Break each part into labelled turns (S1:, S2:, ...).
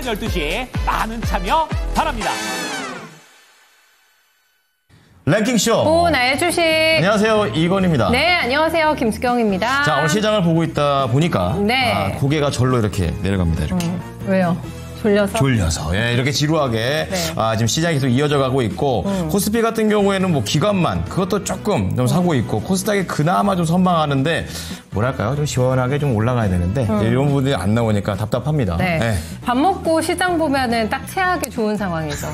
S1: 오전 12시 많은 참여 바랍니다.
S2: 랭킹쇼.
S3: 오나의 주식.
S2: 안녕하세요. 이건입니다.
S3: 네, 안녕하세요. 김수경입니다.
S2: 자, 오늘 시장을 보고 있다 보니까
S3: 네.
S2: 고개가 절로 이렇게 내려갑니다. 이렇게.
S3: 왜요? 졸려서?
S2: 예, 이렇게 지루하게
S3: 네.
S2: 지금 시장이 계속 이어져 가고 있고 코스피 같은 경우에는 뭐 기관만 그것도 조금 좀 사고 있고 코스닥이 그나마 좀 선방하는데 뭐랄까요? 좀 시원하게 좀 올라가야 되는데 이런 부분들이 안 나오니까 답답합니다.
S3: 네.
S2: 네.
S3: 밥 먹고 시장 보면은 딱 체하기 좋은 상황이죠.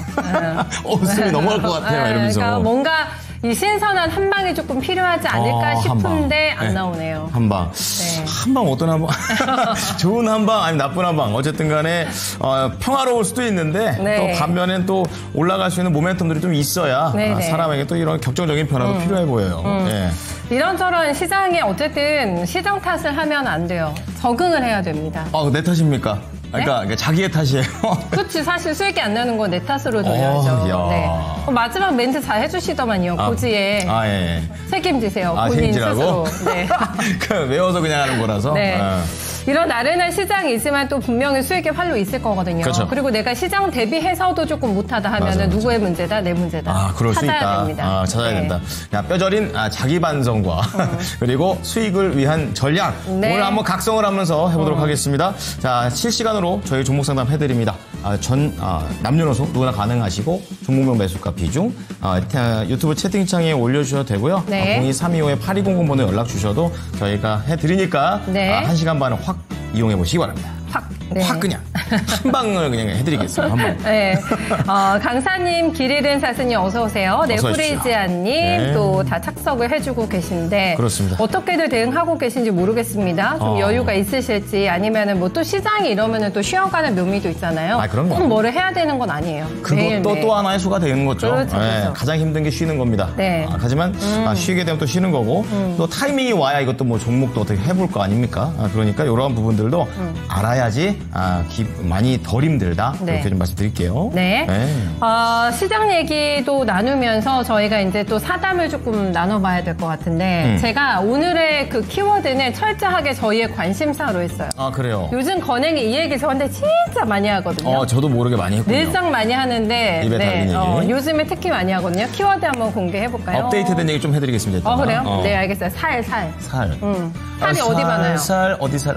S2: 웃음이 넘어갈 것 같아요.
S3: 네,
S2: 이러면서.
S3: 그러니까 뭔가 이 신선한 한 방이 조금 필요하지 않을까 싶은데 안
S2: 네.
S3: 나오네요.
S2: 한 방.
S3: 네.
S2: 한 방 어떤 한 방? 좋은 한 방, 아니면 나쁜 한 방. 어쨌든 간에 평화로울 수도 있는데
S3: 네.
S2: 또 반면엔 또 올라갈 수 있는 모멘텀들이 좀 있어야
S3: 네, 네.
S2: 사람에게 또 이런 격정적인 변화도 필요해 보여요. 예.
S3: 이런저런 시장에 어쨌든 시장 탓을 하면 안 돼요. 적응을 해야 됩니다.
S2: 내 탓입니까? 그러니까 자기의 탓이에요.
S3: 그렇지. 사실 수익이 안 나는 건 내 탓으로 돌려야죠. 네. 마지막 멘트 잘 해주시더만요. 고지에.
S2: 예.
S3: 책임지세요. 본인
S2: 책임지라고?
S3: 스스로. 네.
S2: 외워서 그냥 하는 거라서.
S3: 네. 이런 나른한 시장이지만 또 분명히 수익의 활로 있을 거거든요.
S2: 그렇죠.
S3: 그리고 내가 시장 대비해서도 조금 못하다 하면 은 누구의 문제다? 내 문제다.
S2: 그럴 수 있다.
S3: 됩니다.
S2: 찾아야
S3: 네.
S2: 된다. 뼈저린 자기 반성과 그리고 수익을 위한 전략.
S3: 네.
S2: 오늘 한번 각성을 하면서 해보도록 하겠습니다. 자, 실시간으로 저희 종목 상담 해드립니다. 남녀노소 누구나 가능하시고 종목명 매수가 비중 유튜브 채팅창에 올려주셔도 되고요.
S3: 네.
S2: 0232-8200번호 연락 주셔도 저희가 해드리니까
S3: 네.
S2: 1시간 반은 확 이용해 보시기 바랍니다.
S3: 네.
S2: 확 그냥 한 방을 그냥 해드리겠습니다. 한 방.
S3: 네. 강사님, 길 잃은 사슴님 어서 오세요. 네프리지아님
S2: 네.
S3: 또 다 착석을 해주고 계신데
S2: 그렇습니다.
S3: 어떻게들 대응하고 계신지 모르겠습니다. 좀 여유가 있으실지 아니면은 뭐 또 시장이 이러면은 또 쉬어가는 묘미도 있잖아요.
S2: 그럼요.
S3: 꼭 뭐를 해야 되는 건 아니에요.
S2: 그것도
S3: 매일매일.
S2: 또 하나의 수가 되는 거죠.
S3: 그렇죠, 그렇죠.
S2: 가장 힘든 게 쉬는 겁니다.
S3: 네.
S2: 하지만 쉬게 되면 또 쉬는 거고 또 타이밍이 와야 이것도 뭐 종목도 어떻게 해볼 거 아닙니까? 그러니까 이러한 부분들도 알아야지 많이 덜 힘들다.
S3: 네.
S2: 이렇게 좀 말씀드릴게요.
S3: 네. 시장 얘기도 나누면서 저희가 이제 또 사담을 조금 나눠봐야 될 것 같은데 제가 오늘의 그 키워드는 철저하게 저희의 관심사로 했어요.
S2: 그래요?
S3: 요즘 건행이 이 얘기 저한테 진짜 많이 하거든요.
S2: 저도 모르게 많이 했군요.
S3: 늘상 많이 하는데
S2: 입에 달린 얘기.
S3: 요즘에 특히 많이 하거든요. 키워드 한번 공개해볼까요?
S2: 업데이트된 얘기 좀 해드리겠습니다.
S3: 그래요? 네, 알겠어요. 살. 살이 어디 많아요?
S2: 어디 살?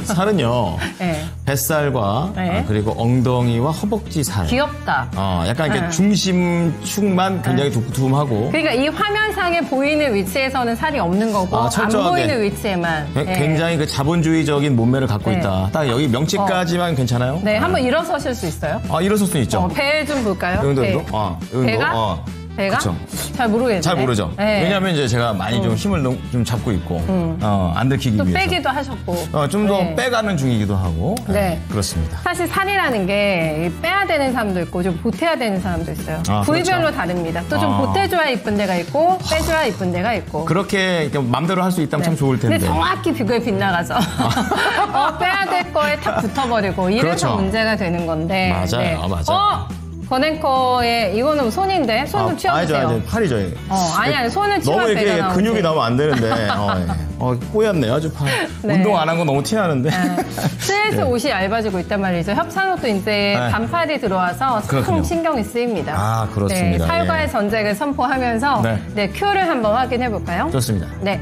S2: 살은요.
S3: 네.
S2: 뱃살과
S3: 네.
S2: 그리고 엉덩이와 허벅지 살.
S3: 귀엽다.
S2: 약간 이렇게 중심축만 굉장히 두툼하고.
S3: 그러니까 이 화면상에 보이는 위치에서는 살이 없는 거고 안 보이는 위치에만.
S2: 굉장히 그 자본주의적인 몸매를 갖고
S3: 네.
S2: 있다. 딱 여기 명치까지만 괜찮아요?
S3: 네, 한번 일어서실 수 있어요?
S2: 일어설 수 있죠.
S3: 배 좀 볼까요?
S2: 이 정도?
S3: 배가? 배가?
S2: 그쵸.
S3: 잘 모르겠는데.
S2: 잘 모르죠.
S3: 네.
S2: 왜냐하면 이제 제가 많이 좀 힘을 좀 잡고 있고 안 들키기
S3: 또
S2: 위해서.
S3: 빼기도 하셨고.
S2: 좀 더
S3: 네.
S2: 빼가는 중이기도 하고.
S3: 네.
S2: 그렇습니다.
S3: 사실 살이라는 게 빼야 되는 사람도 있고 좀 보태야 되는 사람도 있어요. 부위별로
S2: 그렇죠.
S3: 다릅니다. 또 좀 보태줘야 이쁜 데가 있고 빼줘야 이쁜 데가 있고.
S2: 그렇게 맘대로 할 수 있다면 참 좋을 텐데.
S3: 근데 정확히 뷰에 빗나가죠. 빼야 될 거에 탁 붙어버리고 이래서
S2: 그렇죠.
S3: 문제가 되는 건데.
S2: 맞아요. 맞아요.
S3: 건앵커의 이거는 손인데 손 좀 치워주세요.
S2: 아니죠. 팔이죠.
S3: 아니 손을 치워야
S2: 너무 이렇게
S3: 배가
S2: 근육이 나오면 안 되는데. 꼬였네요. 아주 팔.
S3: 네.
S2: 운동 안 한 건 너무 티나는데.
S3: 슬슬 옷이 얇아지고 있단 말이죠. 협찬옷도 이제 반팔이 들어와서 참
S2: 그렇군요.
S3: 신경이 쓰입니다.
S2: 그렇습니다.
S3: 네, 살과의 전쟁을 선포하면서 큐를 한번 확인해 볼까요?
S2: 좋습니다.
S3: 네.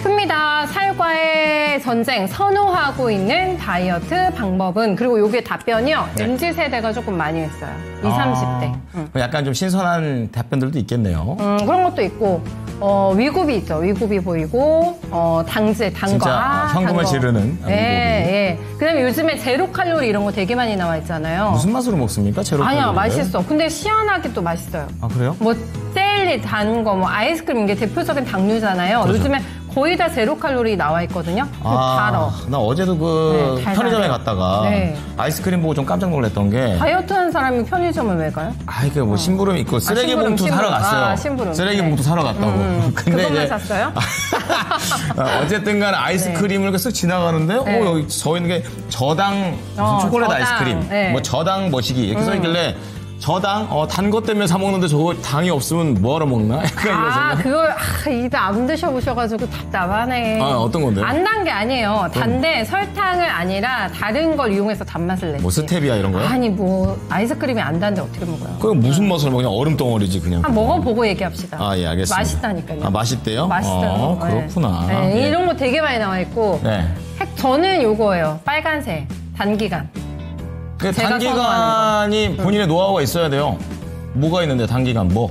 S3: 큽니다. 살과의 전쟁 선호하고 있는 다이어트 방법은 그리고 요게 답변이요. MZ세대가 조금 많이 했어요. 20, 30대.
S2: 약간 좀 신선한 답변들도 있겠네요.
S3: 그런 것도 있고 위급이 있죠. 위급이 보이고 단과
S2: 진짜 현금을 지르는 위급이.
S3: 예. 그다음에 요즘에 제로 칼로리 이런 거 되게 많이 나와 있잖아요.
S2: 무슨 맛으로 먹습니까? 제로 칼로리.
S3: 아니야, 맛있어. 근데 시원하게 또 맛있어요.
S2: 그래요?
S3: 뭐 젤리, 단 거, 뭐 아이스크림 이게 대표적인 당류잖아요.
S2: 그렇죠.
S3: 요즘에 거의 다 제로 칼로리 나와 있거든요. 달어.
S2: 나 어제도 그 편의점에 갔다가 아이스크림 보고 좀 깜짝 놀랐던 게
S3: 다이어트 하는 사람이 편의점을 왜 가요?
S2: 이게 뭐 심부름 있고 쓰레기 봉투 사러 갔어요.
S3: 심부름.
S2: 쓰레기 봉투 사러 갔다고. 근데
S3: 그것만 샀어요?
S2: 어쨌든 간에 아이스크림을 이렇게 쓱 지나가는데 여기 서 있는 게 저당 무슨 초콜릿 아이스크림 뭐 저당 머시기 이렇게 써 있길래 저당, 단 것 때문에 사 먹는데 저거 당이 없으면 뭐하러 먹나? 약간 이런 생각.
S3: 그걸, 입에 안 드셔보셔가지고 답답하네.
S2: 어떤 건데요?
S3: 안 단 게 아니에요. 단데 설탕을 아니라 다른 걸 이용해서 단맛을 냈지.
S2: 뭐 스테비아 이런 거요?
S3: 아니, 아이스크림이 안 단데 어떻게 먹어요?
S2: 그럼 무슨 맛을 먹냐? 얼음 덩어리지, 그냥.
S3: 먹어보고 얘기합시다.
S2: 예, 알겠습니다.
S3: 맛있다니까요.
S2: 맛있대요?
S3: 맛있어요.
S2: 그렇구나.
S3: 네,
S2: 예.
S3: 이런 거 되게 많이 나와 있고.
S2: 네.
S3: 저는 요거예요. 빨간색. 단기간.
S2: 그
S3: 제가
S2: 단기간이 본인의 노하우가 있어야 돼요. 뭐가 있는데, 단기간 뭐?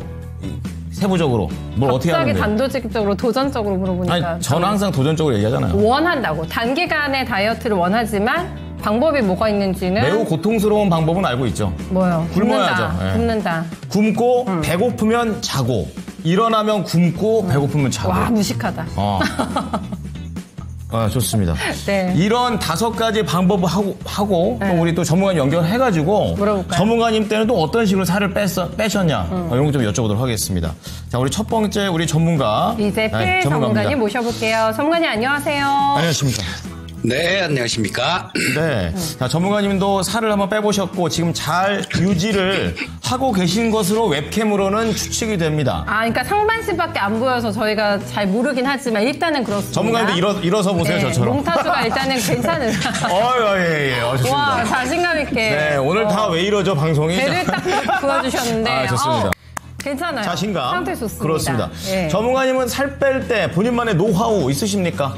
S2: 세부적으로. 뭘 어떻게
S3: 갑자기
S2: 하는데?
S3: 단도직입적으로 도전적으로 물어보니까.
S2: 아니, 저는 항상 도전적으로 얘기하잖아요.
S3: 원한다고. 단기간의 다이어트를 원하지만 방법이 뭐가 있는지는.
S2: 매우 고통스러운 방법은 알고 있죠.
S3: 뭐요?
S2: 굶어야죠. 예.
S3: 굶는다.
S2: 굶고 배고프면 자고 일어나면 굶고 배고프면 자고.
S3: 와, 무식하다.
S2: 좋습니다.
S3: 네.
S2: 이런 5가지 방법을 하고
S3: 네.
S2: 또 우리 또 전문가 연결해가지고
S3: 물어볼까요?
S2: 전문가님 때는 또 어떤 식으로 살을 빼셨냐 이런 거 좀 여쭤보도록 하겠습니다. 자, 우리 첫 번째 우리 전문가
S3: 이재필 전문가님 모셔볼게요. 전문가님 안녕하세요.
S2: 안녕하십니까.
S4: 네, 안녕하십니까.
S2: 네. 자, 전문가님도 살을 한번 빼보셨고 지금 잘 유지를 하고 계신 것으로 웹캠으로는 추측이 됩니다.
S3: 그러니까 상반신밖에 안 보여서 저희가 잘 모르긴 하지만 일단은 그렇습니다.
S2: 전문가님도 일어서 보세요,
S3: 네,
S2: 저처럼.
S3: 몽타주가 일단은 괜찮은.
S2: 예. 좋습니다.
S3: 와, 자신감 있게.
S2: 네, 오늘 다 왜 이러죠, 방송이?
S3: 배를 딱 구워주셨는데.
S2: 좋습니다.
S3: 괜찮아요.
S2: 자신감.
S3: 상태 좋습니다.
S2: 그렇습니다.
S3: 예.
S2: 전문가님은 살 뺄 때 본인만의 노하우 있으십니까?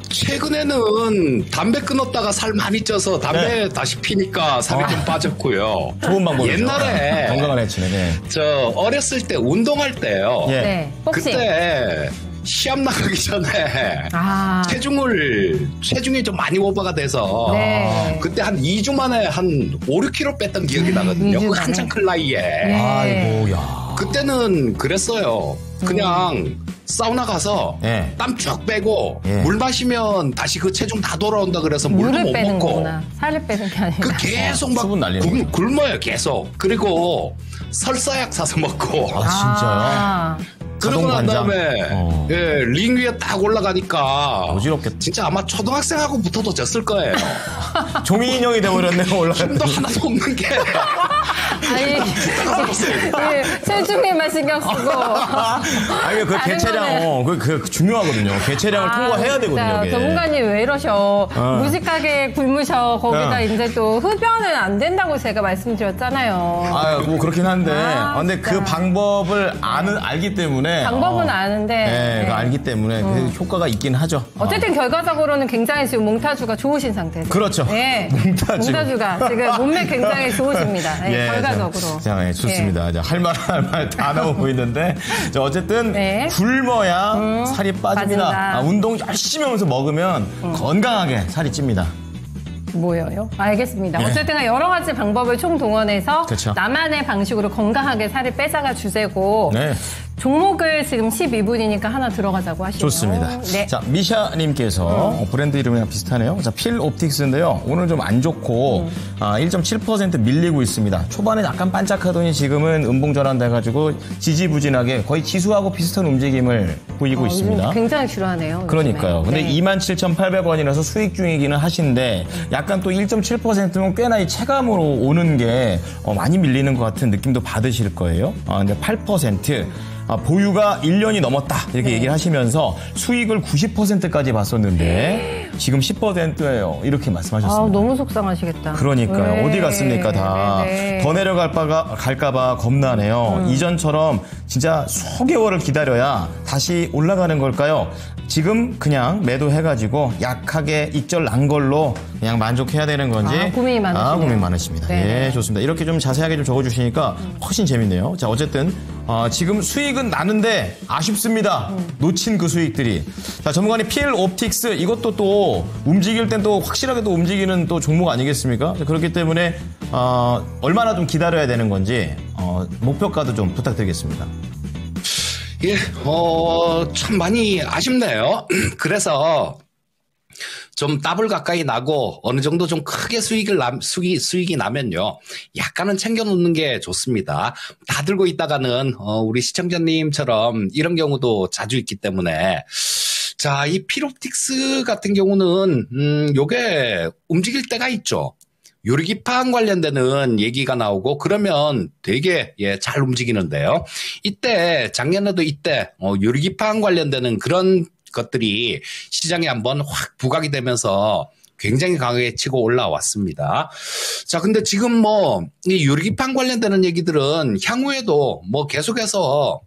S4: 최근에는 담배 끊었다가 살 많이 쪄서 담배 다시 피니까 살이 좀 빠졌고요.
S2: 좋은 방법이죠.
S4: 옛날에
S2: 건강한 해치네. 네.
S4: 저 어렸을 때 운동할 때요.
S2: 예.
S3: 네, 복싱.
S4: 그때 시합 나가기 전에 체중이 좀 많이 오버가 돼서
S3: 네.
S4: 그때 한 2주 만에 한 5, 6kg 뺐던 기억이 나거든요.
S3: 2주
S4: 그
S3: 만에?
S4: 한창 클 나이에.
S3: 네.
S2: 아이고, 야.
S4: 그때는 그랬어요. 그냥 사우나 가서
S2: 예.
S4: 땀 쭉 빼고
S2: 예.
S4: 물 마시면 다시 그 체중 다 돌아온다 그래서 물도
S3: 물을
S4: 못
S3: 빼는
S4: 먹고
S3: 거구나. 살을 빼는 게 아니라.
S4: 그 계속 막
S2: 수분 날리는
S4: 굶어요 계속. 그리고 설사약 사서 먹고
S2: 진짜요?
S4: 그러고 난
S2: 자동
S4: 다음에
S2: 간장?
S4: 링 위에 딱 올라가니까
S2: 어지럽겠다.
S4: 진짜 아마 초등학생하고 붙어도 졌을 거예요.
S2: 종이 인형이 돼버렸네요, 올라갈
S4: 힘도 하나도 없는 게
S3: 아니, 체중에만 신경 쓰고.
S2: 아니, 그
S3: 다른
S2: 개체량, 그 중요하거든요. 개체량을 통과해야 되거든요,
S3: 진짜
S2: 이게.
S3: 전문가님 왜 이러셔. 무식하게 굶으셔. 거기다 이제 또 흡연은 안 된다고 제가 말씀드렸잖아요.
S2: 뭐 그렇긴 한데. 근데
S3: 진짜.
S2: 그 방법을 알기 때문에.
S3: 방법은 아는데.
S2: 네,
S3: 네.
S2: 그거 알기 때문에 그 효과가 있긴 하죠.
S3: 어쨌든 결과적으로는 굉장히 지금 몽타주가 좋으신 상태죠.
S2: 그렇죠.
S3: 네.
S2: 몽타주.
S3: 몽타주가 지금 몸매 굉장히 좋으십니다. 네, 결과적으로.
S2: 자, 좋습니다. 자, 할 말 다 나오고 있는데. 자, 어쨌든
S3: 네.
S2: 굶어야 살이 빠집니다.
S3: 빠진다.
S2: 운동 열심히 하면서 먹으면 건강하게 살이 찝니다.
S3: 뭐예요? 알겠습니다. 어쨌든 여러 가지 방법을 총동원해서
S2: 그쵸.
S3: 나만의 방식으로 건강하게 살을 빼자가 주제고
S2: 네.
S3: 종목을 지금 12분이니까 하나 들어가자고 하시네요.
S2: 좋습니다.
S3: 네.
S2: 자, 미샤님께서 브랜드 이름이랑 비슷하네요. 자, 필 옵틱스인데요. 오늘 좀 안 좋고 1.7% 밀리고 있습니다. 초반에 약간 반짝하더니 지금은 음봉 전환돼가지고 지지부진하게 거의 지수하고 비슷한 움직임을 보이고 있습니다.
S3: 요즘 굉장히 줄어하네요.
S2: 그러니까요. 근데
S3: 네.
S2: 27,800원이라서 수익 중이기는 하신데 약간 또 1.7%면 꽤나 이 체감으로 오는 게 많이 밀리는 것 같은 느낌도 받으실 거예요. 근데 8% 보유가 1년이 넘었다 이렇게 얘기를 하시면서 수익을 90%까지 봤었는데 지금 10%예요. 이렇게 말씀하셨습니다.
S3: 너무 속상하시겠다.
S2: 그러니까요.
S3: 네.
S2: 어디 갔습니까 다.
S3: 네.
S2: 더 갈까봐 겁나네요. 이전처럼 진짜 수개월을 기다려야 다시 올라가는 걸까요? 지금 그냥 매도해가지고 약하게 익절 난 걸로 그냥 만족해야 되는 건지.
S3: 고민이 많으시네요.
S2: 고민 많으십니다.
S3: 네.
S2: 네, 좋습니다. 이렇게 좀 자세하게 좀 적어주시니까 훨씬 재밌네요. 자, 어쨌든 지금 수익은 나는데 아쉽습니다. 놓친 그 수익들이. 자, 전문가님 필 옵틱스 이것도 또 움직일 땐 또 확실하게 또 움직이는 또 종목 아니겠습니까? 자, 그렇기 때문에 얼마나 좀 기다려야 되는 건지 목표가도 좀 부탁드리겠습니다.
S4: 예, 참 많이 아쉽네요. 그래서 좀 더블 가까이 나고 어느 정도 좀 크게 수익이 나면요. 약간은 챙겨놓는 게 좋습니다. 다 들고 있다가는 우리 시청자님처럼 이런 경우도 자주 있기 때문에 자, 이 필옵틱스 같은 경우는 요게 움직일 때가 있죠. 유리기판 관련되는 얘기가 나오고 그러면 되게 잘 움직이는데요. 이때 작년에도 이때 유리기판 관련되는 그런 것들이 시장에 한번 확 부각이 되면서 굉장히 강하게 치고 올라왔습니다. 자, 근데 지금 뭐 이 유리기판 관련되는 얘기들은 향후에도 뭐 계속해서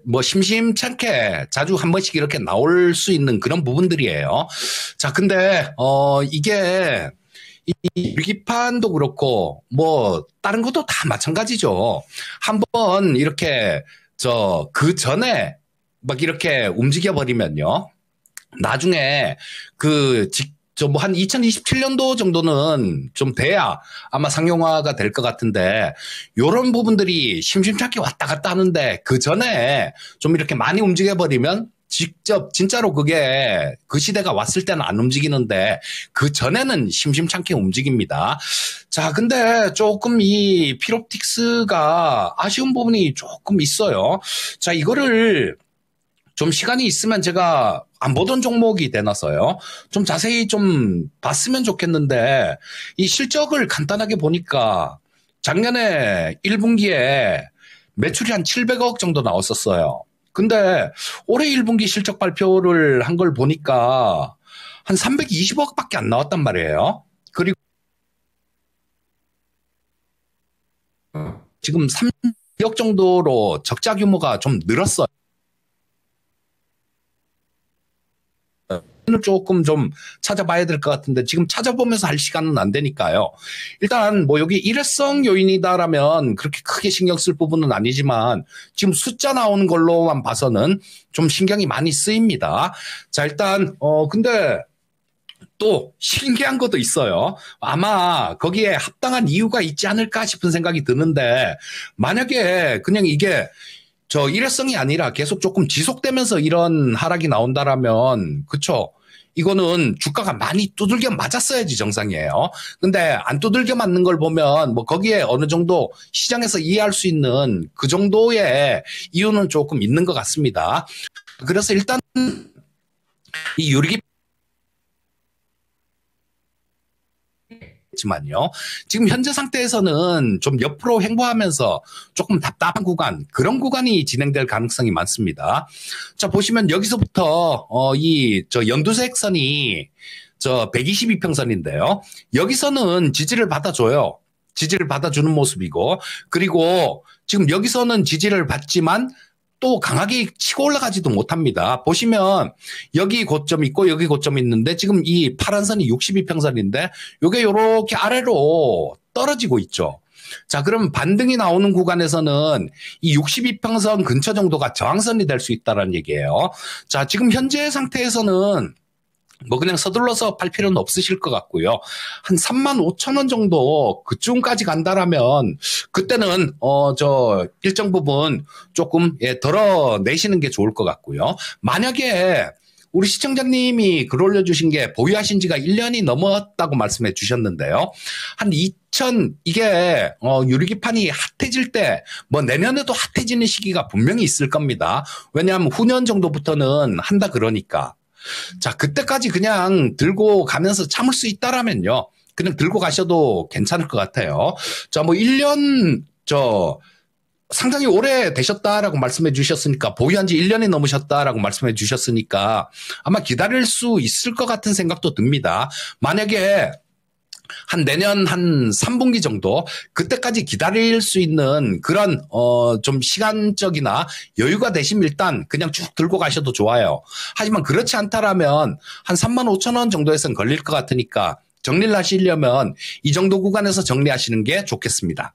S4: 뭐 심심찮게 자주 한 번씩 이렇게 나올 수 있는 그런 부분들이에요. 자, 근데 이게 이 유리기판도 그렇고 뭐 다른 것도 다 마찬가지죠. 한번 이렇게 그 전에 막 이렇게 움직여 버리면요. 나중에 뭐 한 2027년도 정도는 좀 돼야 아마 상용화가 될 것 같은데 요런 부분들이 심심찮게 왔다 갔다 하는데 그 전에 좀 이렇게 많이 움직여 버리면 직접 진짜로 그게 그 시대가 왔을 때는 안 움직이는데 그 전에는 심심찮게 움직입니다. 자, 근데 조금 이 필옵틱스가 아쉬운 부분이 조금 있어요. 자, 이거를 좀 시간이 있으면 제가 안 보던 종목이 되나서요. 좀 자세히 좀 봤으면 좋겠는데 이 실적을 간단하게 보니까 작년에 1분기에 매출이 한 700억 정도 나왔었어요. 근데 올해 1분기 실적 발표를 한 걸 보니까 한 320억밖에 안 나왔단 말이에요. 그리고 지금 3억 정도로 적자 규모가 좀 늘었어요. 조금 좀 찾아봐야 될 것 같은데 지금 찾아보면서 할 시간은 안 되니까요. 일단 뭐 여기 일회성 요인이다라면 그렇게 크게 신경 쓸 부분은 아니지만 지금 숫자 나오는 걸로만 봐서는 좀 신경이 많이 쓰입니다. 자, 일단 근데 또 신기한 것도 있어요. 아마 거기에 합당한 이유가 있지 않을까 싶은 생각이 드는데 만약에 그냥 이게 일회성이 아니라 계속 조금 지속되면서 이런 하락이 나온다라면, 그쵸? 이거는 주가가 많이 두들겨 맞았어야지 정상이에요. 근데 안 두들겨 맞는 걸 보면 뭐 거기에 어느 정도 시장에서 이해할 수 있는 그 정도의 이유는 조금 있는 것 같습니다. 그래서 일단 이 유리기 지만요. 지금 현재 상태에서는 좀 옆으로 횡보하면서 조금 답답한 구간, 그런 구간이 진행될 가능성이 많습니다. 자, 보시면 여기서부터 연두색 선이 122평선인데요. 여기서는 지지를 받아줘요. 지지를 받아주는 모습이고, 그리고 지금 여기서는 지지를 받지만 또 강하게 치고 올라가지도 못합니다. 보시면 여기 고점 있고 여기 고점 있는데 지금 이 파란 선이 62평선인데 이게 이렇게 아래로 떨어지고 있죠. 자, 그럼 반등이 나오는 구간에서는 이 62평선 근처 정도가 저항선이 될 수 있다는 얘기예요. 자, 지금 현재 상태에서는 뭐 그냥 서둘러서 팔 필요는 없으실 것 같고요. 한 35,000원 정도 그쯤까지 간다라면 그때는 일정 부분 조금 덜어내시는 게 좋을 것 같고요. 만약에 우리 시청자님이 글 올려주신 게 보유하신 지가 1년이 넘었다고 말씀해 주셨는데요. 이게 유리기판이 핫해질 때 뭐 내년에도 핫해지는 시기가 분명히 있을 겁니다. 왜냐하면 후년 정도부터는 한다 그러니까. 자, 그때까지 그냥 들고 가면서 참을 수 있다라면요. 그냥 들고 가셔도 괜찮을 것 같아요. 자, 뭐 1년, 상당히 오래 되셨다라고 말씀해 주셨으니까, 보유한 지 1년이 넘으셨다라고 말씀해 주셨으니까 아마 기다릴 수 있을 것 같은 생각도 듭니다. 만약에 한 내년 한 3분기 정도 그때까지 기다릴 수 있는 그런 좀 시간적이나 여유가 되시면 일단 그냥 쭉 들고 가셔도 좋아요. 하지만 그렇지 않다라면 한 35,000원 정도에선 걸릴 것 같으니까 정리를 하시려면 이 정도 구간에서 정리하시는 게 좋겠습니다.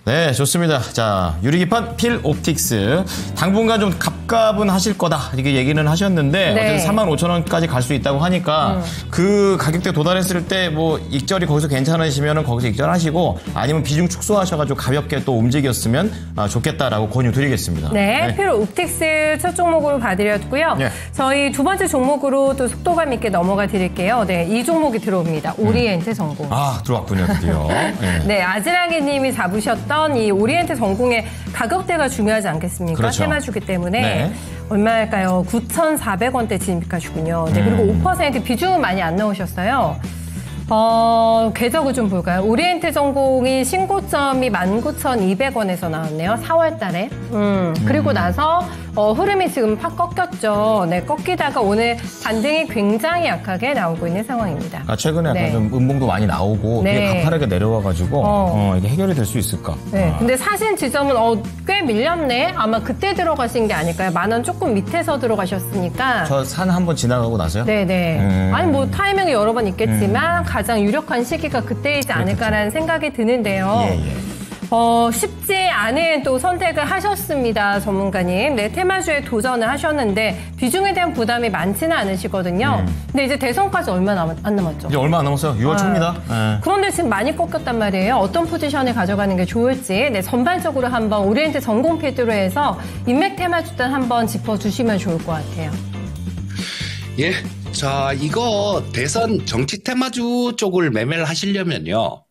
S2: 네, 좋습니다. 자, 유리기판 필옵틱스. 당분간 좀 갑갑은 하실 거다. 이렇게 얘기는 하셨는데,
S3: 네.
S2: 어쨌든 45,000원까지 갈 수 있다고 하니까, 그 가격대 도달했을 때, 뭐, 익절이 거기서 괜찮으시면 거기서 익절하시고, 아니면 비중 축소하셔가지고 가볍게 또 움직였으면 좋겠다라고 권유 드리겠습니다.
S3: 네, 필옵틱스 첫 종목으로 봐드렸고요.
S2: 네.
S3: 저희 두 번째 종목으로 또 속도감 있게 넘어가 드릴게요. 네, 이 종목이 들어옵니다. 오리엔트 성공.
S2: 아, 들어왔군요, 드디어. 네.
S3: 네, 아즈라게 님이 잡으셨던 이 오리엔트 성공의 가격대가 중요하지 않겠습니까?
S2: 그렇죠.
S3: 테마주기 때문에.
S2: 네.
S3: 얼마일까요? 9,400원대 진입하시군요. 네, 그리고 5% 비중은 많이 안 넣으셨어요. 궤적을 좀 볼까요? 오리엔트 전공이 신고점이 19,200원에서 나왔네요. 4월 달에. 그리고 나서 흐름이 지금 팍 꺾였죠. 네, 꺾이다가 오늘 반등이 굉장히 약하게 나오고 있는 상황입니다.
S2: 최근에 약간
S3: 네.
S2: 좀 음봉도 많이 나오고
S3: 네.
S2: 되게 가파르게 내려와가지고 이게 해결이 될 수 있을까?
S3: 네, 근데 사실 지점은 꽤 밀렸네. 아마 그때 들어가신 게 아닐까요? 10,000원 조금 밑에서 들어가셨으니까.
S2: 저 산 한번 지나가고 나서요?
S3: 네네. 아니 뭐 타이밍이 여러 번 있겠지만 가장 유력한 시기가 그때이지 않을까라는 생각이 드는데요.
S2: 예.
S3: 쉽지 않은 또 선택을 하셨습니다, 전문가님. 네, 테마주에 도전을 하셨는데 비중에 대한 부담이 많지는 않으시거든요. 근데 이제 대선까지 얼마 안 남았죠?
S2: 이제 얼마 안 남았어요. 6월 초입니다. 네.
S3: 그런데 지금 많이 꺾였단 말이에요. 어떤 포지션을 가져가는 게 좋을지. 네, 전반적으로 한번 오리엔트 전공 필두로 해서 인맥 테마주단 한번 짚어주시면 좋을 것 같아요.
S4: 예. 자, 이거 대선 정치 테마주 쪽을 매매를 하시려면요.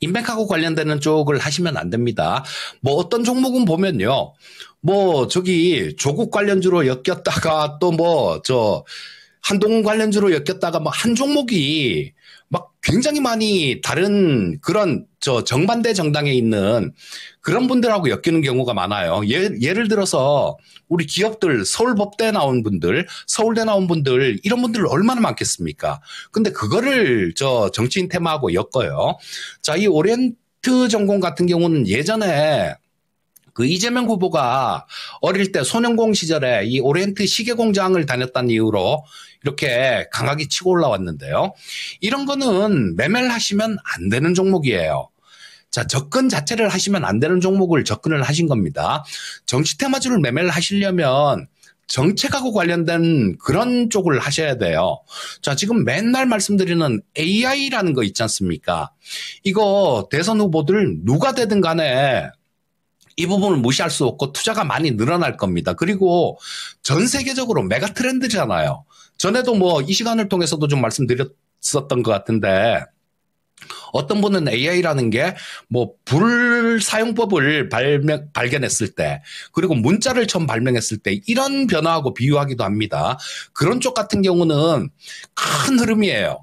S4: 인맥하고 관련되는 쪽을 하시면 안 됩니다. 뭐 어떤 종목은 보면요. 뭐 저기 조국 관련주로 엮였다가 또 뭐 한동훈 관련주로 엮였다가 뭐 한 종목이 막 굉장히 많이 다른 그런 정반대 정당에 있는 그런 분들하고 엮이는 경우가 많아요. 예를 들어서 우리 기업들 서울법대 나온 분들, 서울대 나온 분들 이런 분들 얼마나 많겠습니까? 근데 그거를 정치인 테마하고 엮어요. 자, 이 오리엔트 전공 같은 경우는 예전에 그 이재명 후보가 어릴 때 소년공 시절에 이 오리엔트 시계 공장을 다녔다는 이유로 이렇게 강하게 치고 올라왔는데요. 이런 거는 매매를 하시면 안 되는 종목이에요. 자, 접근 자체를 하시면 안 되는 종목을 접근을 하신 겁니다. 정치 테마주를 매매를 하시려면 정책하고 관련된 그런 쪽을 하셔야 돼요. 자, 지금 맨날 말씀드리는 AI라는 거 있지 않습니까? 이거 대선 후보들 누가 되든 간에 이 부분을 무시할 수 없고 투자가 많이 늘어날 겁니다. 그리고 전 세계적으로 메가 트렌드잖아요. 전에도 뭐 이 시간을 통해서도 좀 말씀드렸었던 것 같은데 어떤 분은 AI라는 게 뭐 불 사용법을 발견했을 때 그리고 문자를 처음 발명했을 때 이런 변화하고 비유하기도 합니다. 그런 쪽 같은 경우는 큰 흐름이에요.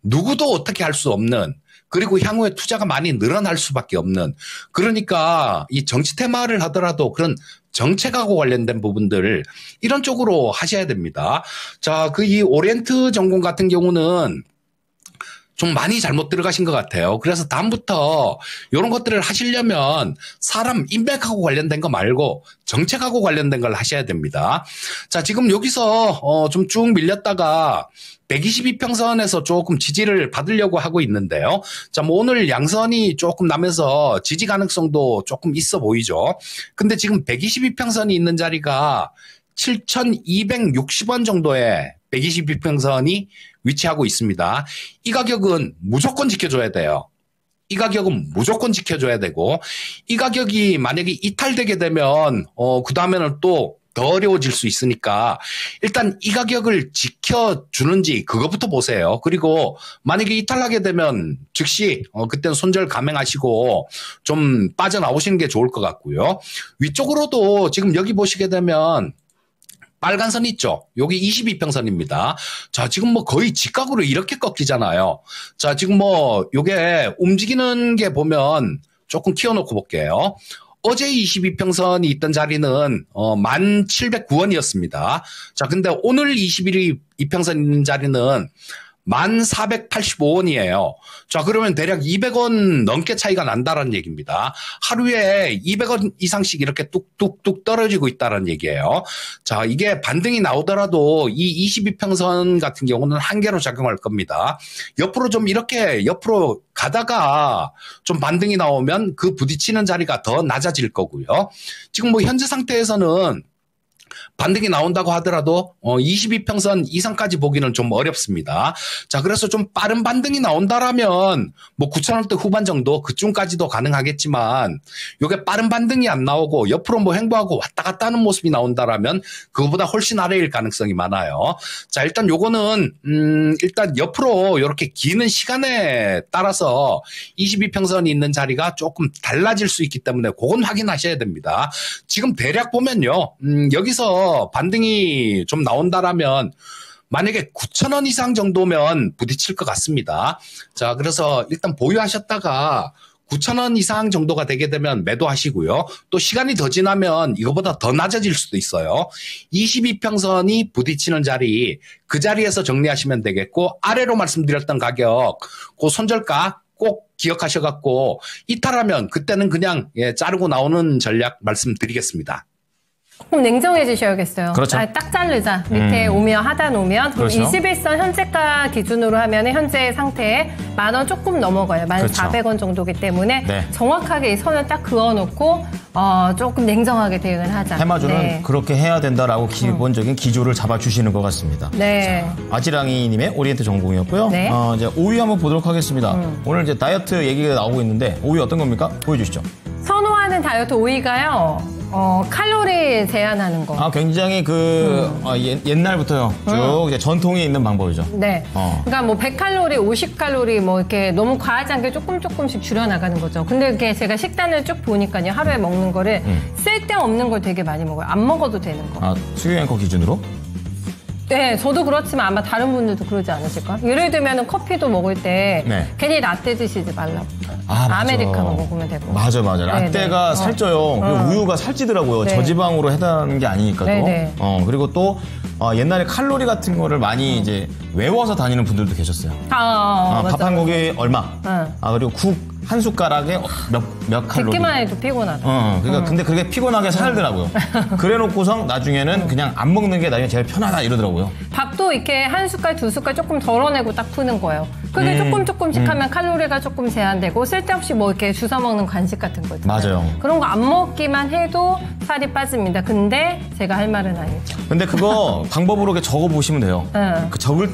S4: 누구도 어떻게 할 수 없는 그리고 향후에 투자가 많이 늘어날 수밖에 없는 그러니까 이 정치 테마를 하더라도 그런 정책하고 관련된 부분들 이런 쪽으로 하셔야 됩니다. 자, 이 오리엔트 전공 같은 경우는 좀 많이 잘못 들어가신 것 같아요. 그래서 다음부터 이런 것들을 하시려면 사람 인맥하고 관련된 거 말고 정책하고 관련된 걸 하셔야 됩니다. 자, 지금 여기서 좀 쭉 밀렸다가 122평선에서 조금 지지를 받으려고 하고 있는데요. 자, 뭐 오늘 양선이 조금 나면서 지지 가능성도 조금 있어 보이죠. 근데 지금 122평선이 있는 자리가 7,260원 정도의 122평선이 위치하고 있습니다. 이 가격은 무조건 지켜줘야 돼요. 이 가격은 무조건 지켜줘야 되고 이 가격이 만약에 이탈되게 되면 그 다음에는 또 더 어려워질 수 있으니까 일단 이 가격을 지켜주는지 그것부터 보세요. 그리고 만약에 이탈하게 되면 즉시 그때는 손절 감행하시고 좀 빠져나오시는 게 좋을 것 같고요. 위쪽으로도 지금 여기 보시게 되면 빨간 선 있죠? 여기 22평선입니다. 자, 지금 뭐 거의 직각으로 이렇게 꺾이잖아요. 자, 지금 뭐 요게 움직이는 게 보면 조금 키워놓고 볼게요. 어제 22평선이 있던 자리는 1,709원이었습니다. 자, 근데 오늘 21평선 있는 자리는 1,485원이에요. 자, 그러면 대략 200원 넘게 차이가 난다는 얘기입니다. 하루에 200원 이상씩 이렇게 뚝뚝뚝 떨어지고 있다는 얘기예요. 자, 이게 반등이 나오더라도 이 22평선 같은 경우는 한계로 작용할 겁니다. 옆으로 좀 이렇게 옆으로 가다가 좀 반등이 나오면 그 부딪히는 자리가 더 낮아질 거고요. 지금 뭐 현재 상태에서는 반등이 나온다고 하더라도 22평선 이상까지 보기는 좀 어렵습니다. 자, 그래서 좀 빠른 반등이 나온다라면 뭐 9,000원대 후반 정도 그쯤까지도 가능하겠지만 이게 빠른 반등이 안 나오고 옆으로 뭐 횡보하고 왔다 갔다 하는 모습이 나온다라면 그거보다 훨씬 아래일 가능성이 많아요. 자, 일단 요거는 일단 옆으로 이렇게 기는 시간에 따라서 22평선이 있는 자리가 조금 달라질 수 있기 때문에 그건 확인하셔야 됩니다. 지금 대략 보면요. 여기서 반등이 좀 나온다라면 만약에 9,000원 이상 정도면 부딪힐 것 같습니다. 자, 그래서 일단 보유하셨다가 9,000원 이상 정도가 되게 되면 매도하시고요. 또 시간이 더 지나면 이거보다 더 낮아질 수도 있어요. 22평선이 부딪히는 자리, 그 자리에서 정리하시면 되겠고, 아래로 말씀드렸던 가격, 그 손절가 꼭 기억하셔갖고 이탈하면 그때는 그냥 자르고 나오는 전략 말씀드리겠습니다.
S3: 조금 냉정해지셔야겠어요.
S2: 그렇죠.
S3: 딱 자르자. 밑에 오면 하단 오면
S2: 그렇죠.
S3: 21선 현재가 기준으로 하면 현재 상태에 10,000원 조금 넘어가요. 1,400원
S2: 그렇죠.
S3: 정도기 때문에
S2: 네.
S3: 정확하게 이 선을 딱 그어놓고 조금 냉정하게 대응을 하자.
S2: 해마주는
S3: 네.
S2: 그렇게 해야 된다라고 기본적인 기조를 잡아주시는 것 같습니다.
S3: 네.
S2: 아지랑이님의 오리엔트 전공이었고요.
S3: 네.
S2: 이제 5위 한번 보도록 하겠습니다. 오늘 이제 다이어트 얘기가 나오고 있는데 5위 어떤 겁니까? 보여주시죠.
S3: 선호하는 다이어트 5위가요. 칼로리 제한하는 거.
S2: 굉장히 옛날부터요. 쭉 이제 전통이 있는 방법이죠.
S3: 네. 그러니까 뭐 100칼로리, 50칼로리 뭐 이렇게 너무 과하지 않게 조금씩 줄여나가는 거죠. 근데 이렇게 제가 식단을 쭉 보니까요. 하루에 먹는 거를 쓸데없는 걸 되게 많이 먹어요. 안 먹어도 되는 거.
S2: 수유 앵커 기준으로?
S3: 네, 저도 그렇지만 아마 다른 분들도 그러지 않으실까? 예를 들면 커피도 먹을 때
S2: 네.
S3: 괜히 라떼 드시지 말라고.
S2: 맞아.
S3: 아메리카노 먹으면 되고.
S2: 맞아. 라떼가 살쪄요. 그리고 우유가 살찌더라고요.
S3: 네.
S2: 저지방으로 해당하는 게 아니니까도.
S3: 네.
S2: 그리고 또 옛날에 칼로리 같은 거를 많이 이제 외워서 다니는 분들도 계셨어요.
S3: 맞아.
S2: 밥 한 공기 얼마.
S3: 응.
S2: 그리고 국 한 숟가락에 몇 칼로리.
S3: 듣기만 해도 피곤하다.
S2: 그러니까 근데 그게 피곤하게 살더라고요. 그래놓고선 나중에는 그냥 안 먹는 게 나중에 제일 편하다 이러더라고요.
S3: 밥도 이렇게 한 숟갈, 두 숟갈 조금 덜어내고 딱 푸는 거예요. 그게 조금씩 하면 칼로리가 조금 제한되고 쓸데없이 뭐 이렇게 주워 먹는 간식 같은 거 있잖아요.
S2: 맞아요.
S3: 그런 거 안 먹기만 해도 살이 빠집니다. 근데 제가 할 말은 아니죠.
S2: 근데 그거 방법으로 이렇게 적어보시면 돼요.
S3: 응.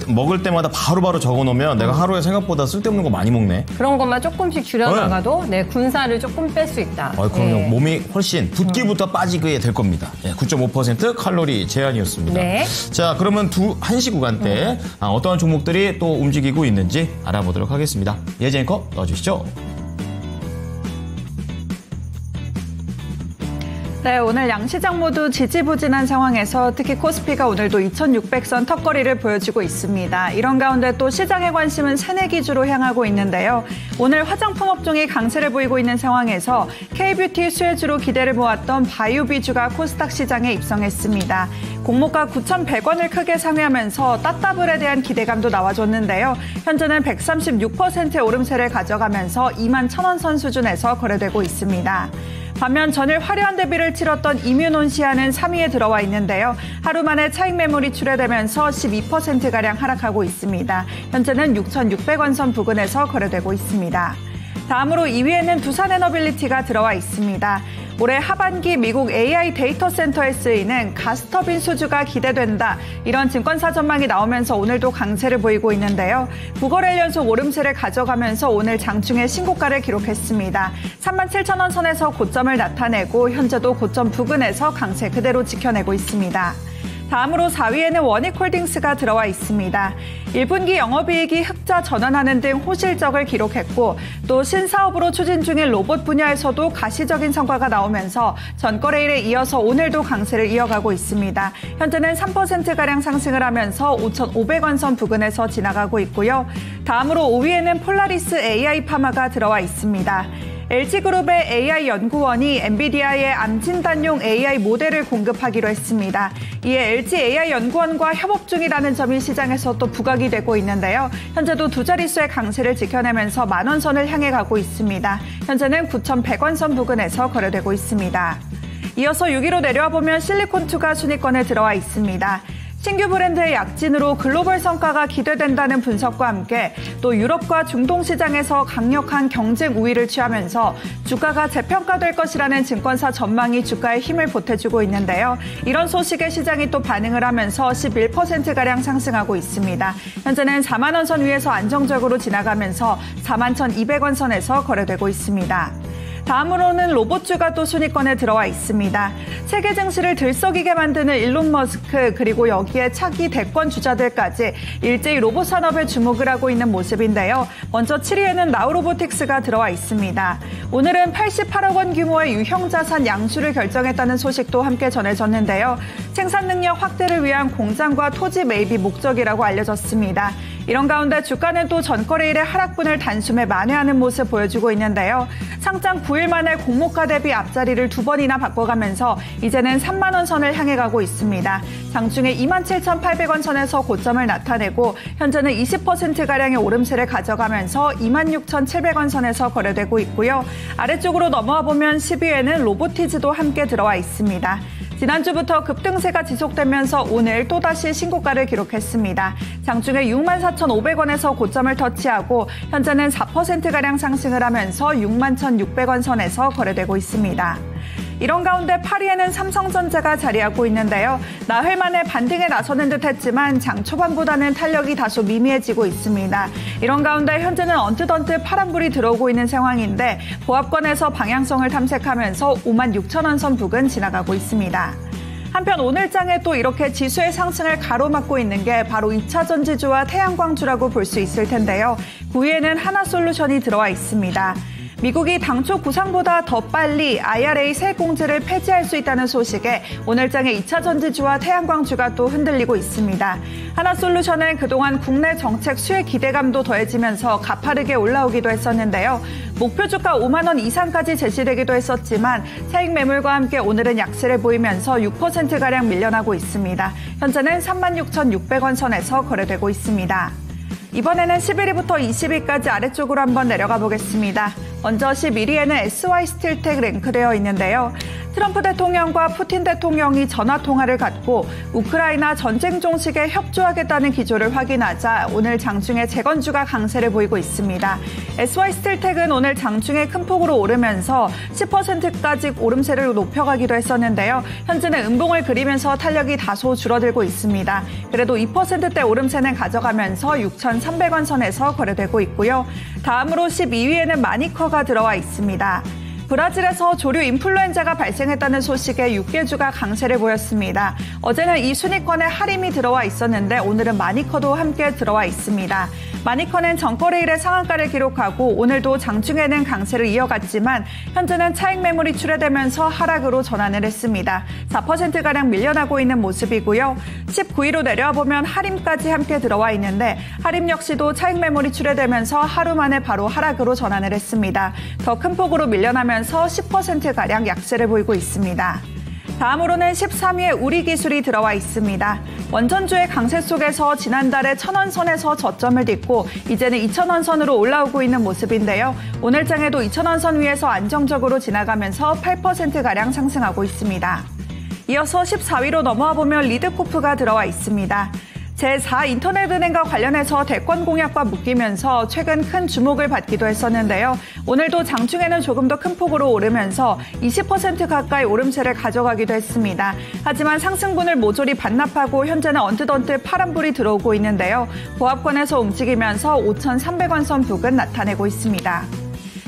S2: 먹을 때마다 바로바로 적어놓으면 내가 하루에 생각보다 쓸데없는 거 많이 먹네.
S3: 그런 것만 조금씩 줄여나가도 내 군살을 조금 뺄 수 있다.
S2: 그럼요.
S3: 예.
S2: 몸이 훨씬 붓기부터 빠지게 될 겁니다. 9.5% 칼로리 제한이었습니다.
S3: 네.
S2: 자, 그러면 1시 구간대 어떠한 종목들이 또 움직이고 있는지 알아보도록 하겠습니다. 예지 앵커 넣어주시죠.
S5: 네, 오늘 양시장 모두 지지부진한 상황에서 특히 코스피가 오늘도 2600선 턱걸이를 보여주고 있습니다. 이런 가운데 또 시장의 관심은 새내기주로 향하고 있는데요. 오늘 화장품 업종이 강세를 보이고 있는 상황에서 K뷰티 수혜주로 기대를 모았던 바이오비주가 코스닥 시장에 입성했습니다. 공모가 9,100원을 크게 상회하면서 따따블에 대한 기대감도 나와줬는데요. 현재는 136%의 오름세를 가져가면서 21,000원 선 수준에서 거래되고 있습니다. 반면 전일 화려한 데뷔를 치렀던 이뮤논시아는 3위에 들어와 있는데요. 하루 만에 차익 매물이 출회되면서 12%가량 하락하고 있습니다. 현재는 6,600원 선 부근에서 거래되고 있습니다. 다음으로 2위에는 두산에너빌리티가 들어와 있습니다. 올해 하반기 미국 AI 데이터 센터에 쓰이는 가스터빈 수주가 기대된다. 이런 증권사 전망이 나오면서 오늘도 강세를 보이고 있는데요. 9거래일 연속 오름세를 가져가면서 오늘 장중에 신고가를 기록했습니다. 37,000원 선에서 고점을 나타내고 현재도 고점 부근에서 강세 그대로 지켜내고 있습니다. 다음으로 4위에는 원익홀딩스가 들어와 있습니다. 1분기 영업이익이 흑자 전환하는 등 호실적을 기록했고 또 신사업으로 추진 중인 로봇 분야에서도 가시적인 성과가 나오면서 전거래일에 이어서 오늘도 강세를 이어가고 있습니다. 현재는 3%가량 상승을 하면서 5,500원 선 부근에서 지나가고 있고요. 다음으로 5위에는 폴라리스 AI 파마가 들어와 있습니다. LG그룹의 AI 연구원이 엔비디아의 암 진단용 AI 모델을 공급하기로 했습니다. 이에 LG AI 연구원과 협업 중이라는 점이 시장에서 또 부각이 되고 있는데요. 현재도 두 자릿수의 강세를 지켜내면서 만원 선을 향해 가고 있습니다. 현재는 9,100원 선 부근에서 거래되고 있습니다. 이어서 6위로 내려와 보면 실리콘2가 순위권에 들어와 있습니다. 신규 브랜드의 약진으로 글로벌 성과가 기대된다는 분석과 함께 또 유럽과 중동 시장에서 강력한 경쟁 우위를 취하면서 주가가 재평가될 것이라는 증권사 전망이 주가에 힘을 보태주고 있는데요. 이런 소식에 시장이 또 반응을 하면서 11%가량 상승하고 있습니다. 현재는 4만 원 선 위에서 안정적으로 지나가면서 41,200원 선에서 거래되고 있습니다. 다음으로는 로봇주가 또 순위권에 들어와 있습니다. 세계 증시를 들썩이게 만드는 일론 머스크 그리고 여기에 차기 대권 주자들까지 일제히 로봇 산업에 주목을 하고 있는 모습인데요. 먼저 7위에는 나우로보틱스가 들어와 있습니다. 오늘은 88억 원 규모의 유형 자산 양수를 결정했다는 소식도 함께 전해졌는데요. 생산 능력 확대를 위한 공장과 토지 매입이 목적이라고 알려졌습니다. 이런 가운데 주가는 또 전거래일의 하락분을 단숨에 만회하는 모습 보여주고 있는데요. 상장 9일 만에 공모가 대비 앞자리를 2번이나 바꿔가면서 이제는 3만 원 선을 향해 가고 있습니다. 장중에 27,800원 선에서 고점을 나타내고 현재는 20%가량의 오름세를 가져가면서 26,700원 선에서 거래되고 있고요. 아래쪽으로 넘어와 보면 10위에는 로보티즈도 함께 들어와 있습니다. 지난주부터 급등세가 지속되면서 오늘 또다시 신고가를 기록했습니다. 장중에 64,500원에서 고점을 터치하고 현재는 4%가량 상승을 하면서 61,600원 선에서 거래되고 있습니다. 이런 가운데 8위에는 삼성전자가 자리하고 있는데요. 나흘 만에 반등에 나서는 듯 했지만 장 초반보다는 탄력이 다소 미미해지고 있습니다. 이런 가운데 현재는 언뜻 파란불이 들어오고 있는 상황인데 보합권에서 방향성을 탐색하면서 56,000원 선 부근 지나가고 있습니다. 한편 오늘장에 또 이렇게 지수의 상승을 가로막고 있는 게 바로 2차 전지주와 태양광주라고 볼 수 있을 텐데요. 9위에는 하나솔루션이 들어와 있습니다. 미국이 당초 구상보다 더 빨리 IRA 세공제를 폐지할 수 있다는 소식에 오늘장에 2차 전지주와 태양광주가 또 흔들리고 있습니다. 하나솔루션은 그동안 국내 정책 수혜 기대감도 더해지면서 가파르게 올라오기도 했었는데요. 목표 주가 5만 원 이상까지 제시되기도 했었지만 차익 매물과 함께 오늘은 약세를 보이면서 6%가량 밀려나고 있습니다. 현재는 36,600원 선에서 거래되고 있습니다. 이번에는 11위부터 20위까지 아래쪽으로 한번 내려가 보겠습니다. 먼저 11위에는 SY스틸텍 랭크되어 있는데요. 트럼프 대통령과 푸틴 대통령이 전화통화를 갖고 우크라이나 전쟁 종식에 협조하겠다는 기조를 확인하자 오늘 장중에 재건주가 강세를 보이고 있습니다. SY스틸텍은 오늘 장중에 큰 폭으로 오르면서 10%까지 오름세를 높여가기도 했었는데요. 현재는 음봉을 그리면서 탄력이 다소 줄어들고 있습니다. 그래도 2%대 오름세는 가져가면서 6,300원 선에서 거래되고 있고요. 다음으로 12위에는 마니커가 들어와 있습니다. 브라질에서 조류 인플루엔자가 발생했다는 소식에 육계주가 강세를 보였습니다. 어제는 이 순위권에 하림이 들어와 있었는데 오늘은 마니커도 함께 들어와 있습니다. 마니커는 전거래일에 상한가를 기록하고 오늘도 장중에는 강세를 이어갔지만 현재는 차익 매물이 출회되면서 하락으로 전환을 했습니다. 4%가량 밀려나고 있는 모습이고요. 19위로 내려와 보면 하림까지 함께 들어와 있는데 하림 역시도 차익 매물이 출회되면서 하루 만에 바로 하락으로 전환을 했습니다. 더 큰 폭으로 밀려나면서 10%가량 약세를 보이고 있습니다. 다음으로는 13위에 우리기술이 들어와 있습니다. 원전주의 강세 속에서 지난달에 1,000원 선에서 저점을 딛고 이제는 2,000원 선으로 올라오고 있는 모습인데요. 오늘장에도 2,000원 선 위에서 안정적으로 지나가면서 8%가량 상승하고 있습니다. 이어서 14위로 넘어와 보면 리드코프가 들어와 있습니다. 제4 인터넷은행과 관련해서 대권 공약과 묶이면서 최근 큰 주목을 받기도 했었는데요. 오늘도 장중에는 조금 더 큰 폭으로 오르면서 20% 가까이 오름세를 가져가기도 했습니다. 하지만 상승분을 모조리 반납하고 현재는 언뜻 파란불이 들어오고 있는데요. 보합권에서 움직이면서 5,300원 선 부근 나타내고 있습니다.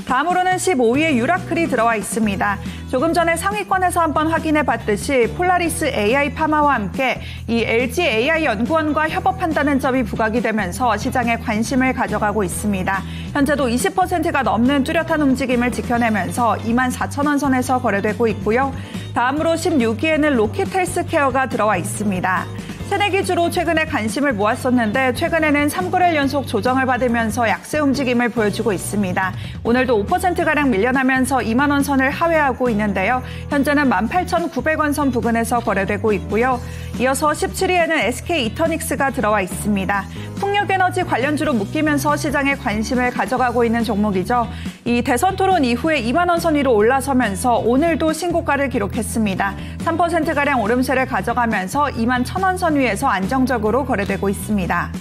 S5: 다음으로는 15위에 유라클이 들어와 있습니다. 조금 전에 상위권에서 한번 확인해 봤듯이 폴라리스 AI 파마와 함께 이 LG AI 연구원과 협업한다는 점이 부각이 되면서 시장에 관심을 가져가고 있습니다. 현재도 20%가 넘는 뚜렷한 움직임을 지켜내면서 24,000원 선에서 거래되고 있고요. 다음으로 16위에는 로킷 헬스케어가 들어와 있습니다. 새내기주로 최근에 관심을 모았었는데 최근에는 3거래일 연속 조정을 받으면서 약세 움직임을 보여주고 있습니다. 오늘도 5%가량 밀려나면서 2만 원 선을 하회하고 있는데요. 현재는 18,900원 선 부근에서 거래되고 있고요. 이어서 17위에는 SK 이터닉스가 들어와 있습니다. 풍력에너지 관련주로 묶이면서 시장에 관심을 가져가고 있는 종목이죠. 이 대선 토론 이후에 2만 원 선 위로 올라서면서 오늘도 신고가를 기록했습니다. 3%가량 오름세를 가져가면서 2만 1,000원 선 위에서 안정적으로 거래되고 있습니다.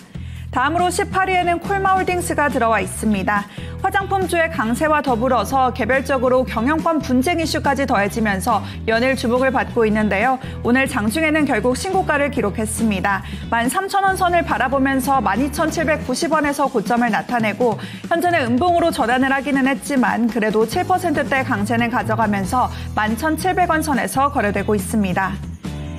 S5: 다음으로 18위에는 콜마홀딩스가 들어와 있습니다. 화장품주의 강세와 더불어서 개별적으로 경영권 분쟁 이슈까지 더해지면서 연일 주목을 받고 있는데요. 오늘 장중에는 결국 신고가를 기록했습니다. 13,000원 선을 바라보면서 12,790원에서 고점을 나타내고 현재는 음봉으로 전환을 하기는 했지만 그래도 7%대 강세는 가져가면서 11,700원 선에서 거래되고 있습니다.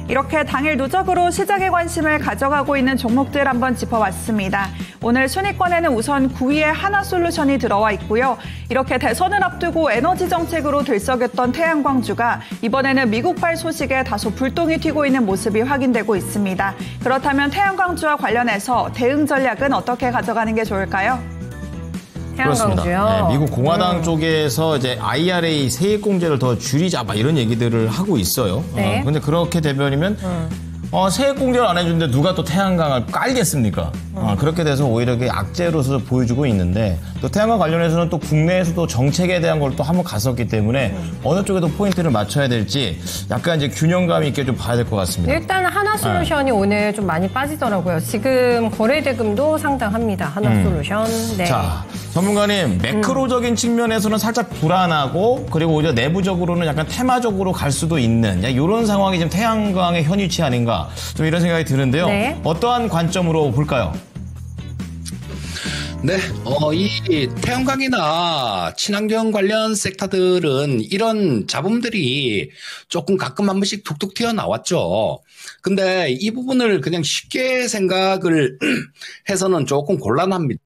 S5: 이렇게 당일 누적으로 시장의 관심을 가져가고 있는 종목들 한번 짚어봤습니다. 오늘 순위권에는 우선 9위에 하나솔루션이 들어와 있고요. 이렇게 대선을 앞두고 에너지 정책으로 들썩였던 태양광주가 이번에는 미국발 소식에 다소 불똥이 튀고 있는 모습이 확인되고 있습니다. 그렇다면 태양광주와 관련해서 대응 전략은 어떻게 가져가는 게 좋을까요?
S3: 태양광주요.
S2: 네, 미국 공화당 쪽에서 이제 IRA 세액공제를 더 줄이자 막 이런 얘기들을 하고 있어요.
S3: 네.
S2: 근데 그렇게 되면이면 세액공제를 안 해주는데 누가 또 태양광을 깔겠습니까? 그렇게 돼서 오히려 이게 악재로서 보여주고 있는데 또 태양광 관련해서는 또 국내에서도 정책에 대한 걸 또 한번 갔었기 때문에 어느 쪽에도 포인트를 맞춰야 될지 약간 이제 균형감 있게 좀 봐야 될 것 같습니다.
S3: 일단 하나솔루션이 오늘 좀 많이 빠지더라고요. 지금 거래대금도 상당합니다. 하나솔루션. 네.
S2: 자, 전문가님, 매크로적인 측면에서는 살짝 불안하고 그리고 오히려 내부적으로는 약간 테마적으로 갈 수도 있는 이런 상황이 지금 태양광의 현위치 아닌가 좀 이런 생각이 드는데요.
S3: 네.
S2: 어떠한 관점으로 볼까요?
S4: 네, 이 태양광이나 친환경 관련 섹터들은 이런 잡음들이 조금 가끔 한 번씩 툭툭 튀어나왔죠. 근데 이 부분을 그냥 쉽게 생각을 해서는 조금 곤란합니다.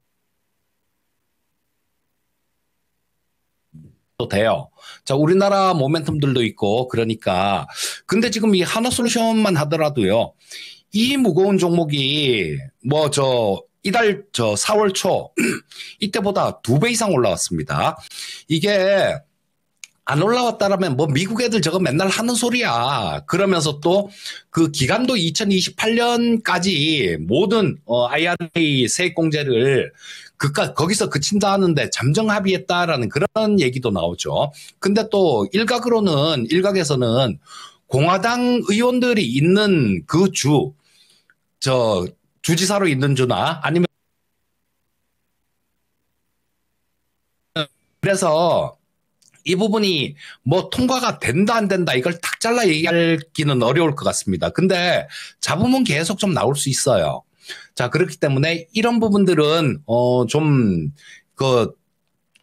S4: 돼요. 자, 우리나라 모멘텀들도 있고 그러니까 근데 지금 이 하나솔루션만 하더라도요. 이 무거운 종목이 이달 4월 초 이때보다 2배 이상 올라왔습니다. 이게 안 올라왔다라면 미국 애들 저거 맨날 하는 소리야. 그러면서 또 그 기간도 2028년까지 모든 IRA 세액공제를 거기서 그친다 하는데 잠정 합의했다라는 그런 얘기도 나오죠. 근데 또 일각에서는 공화당 의원들이 있는 그 주지사로 있는 주나 아니면 그래서 이 부분이 통과가 된다 안 된다 이걸 탁 잘라 얘기하기는 어려울 것 같습니다. 근데 잡으면 계속 좀 나올 수 있어요. 자, 그렇기 때문에 이런 부분들은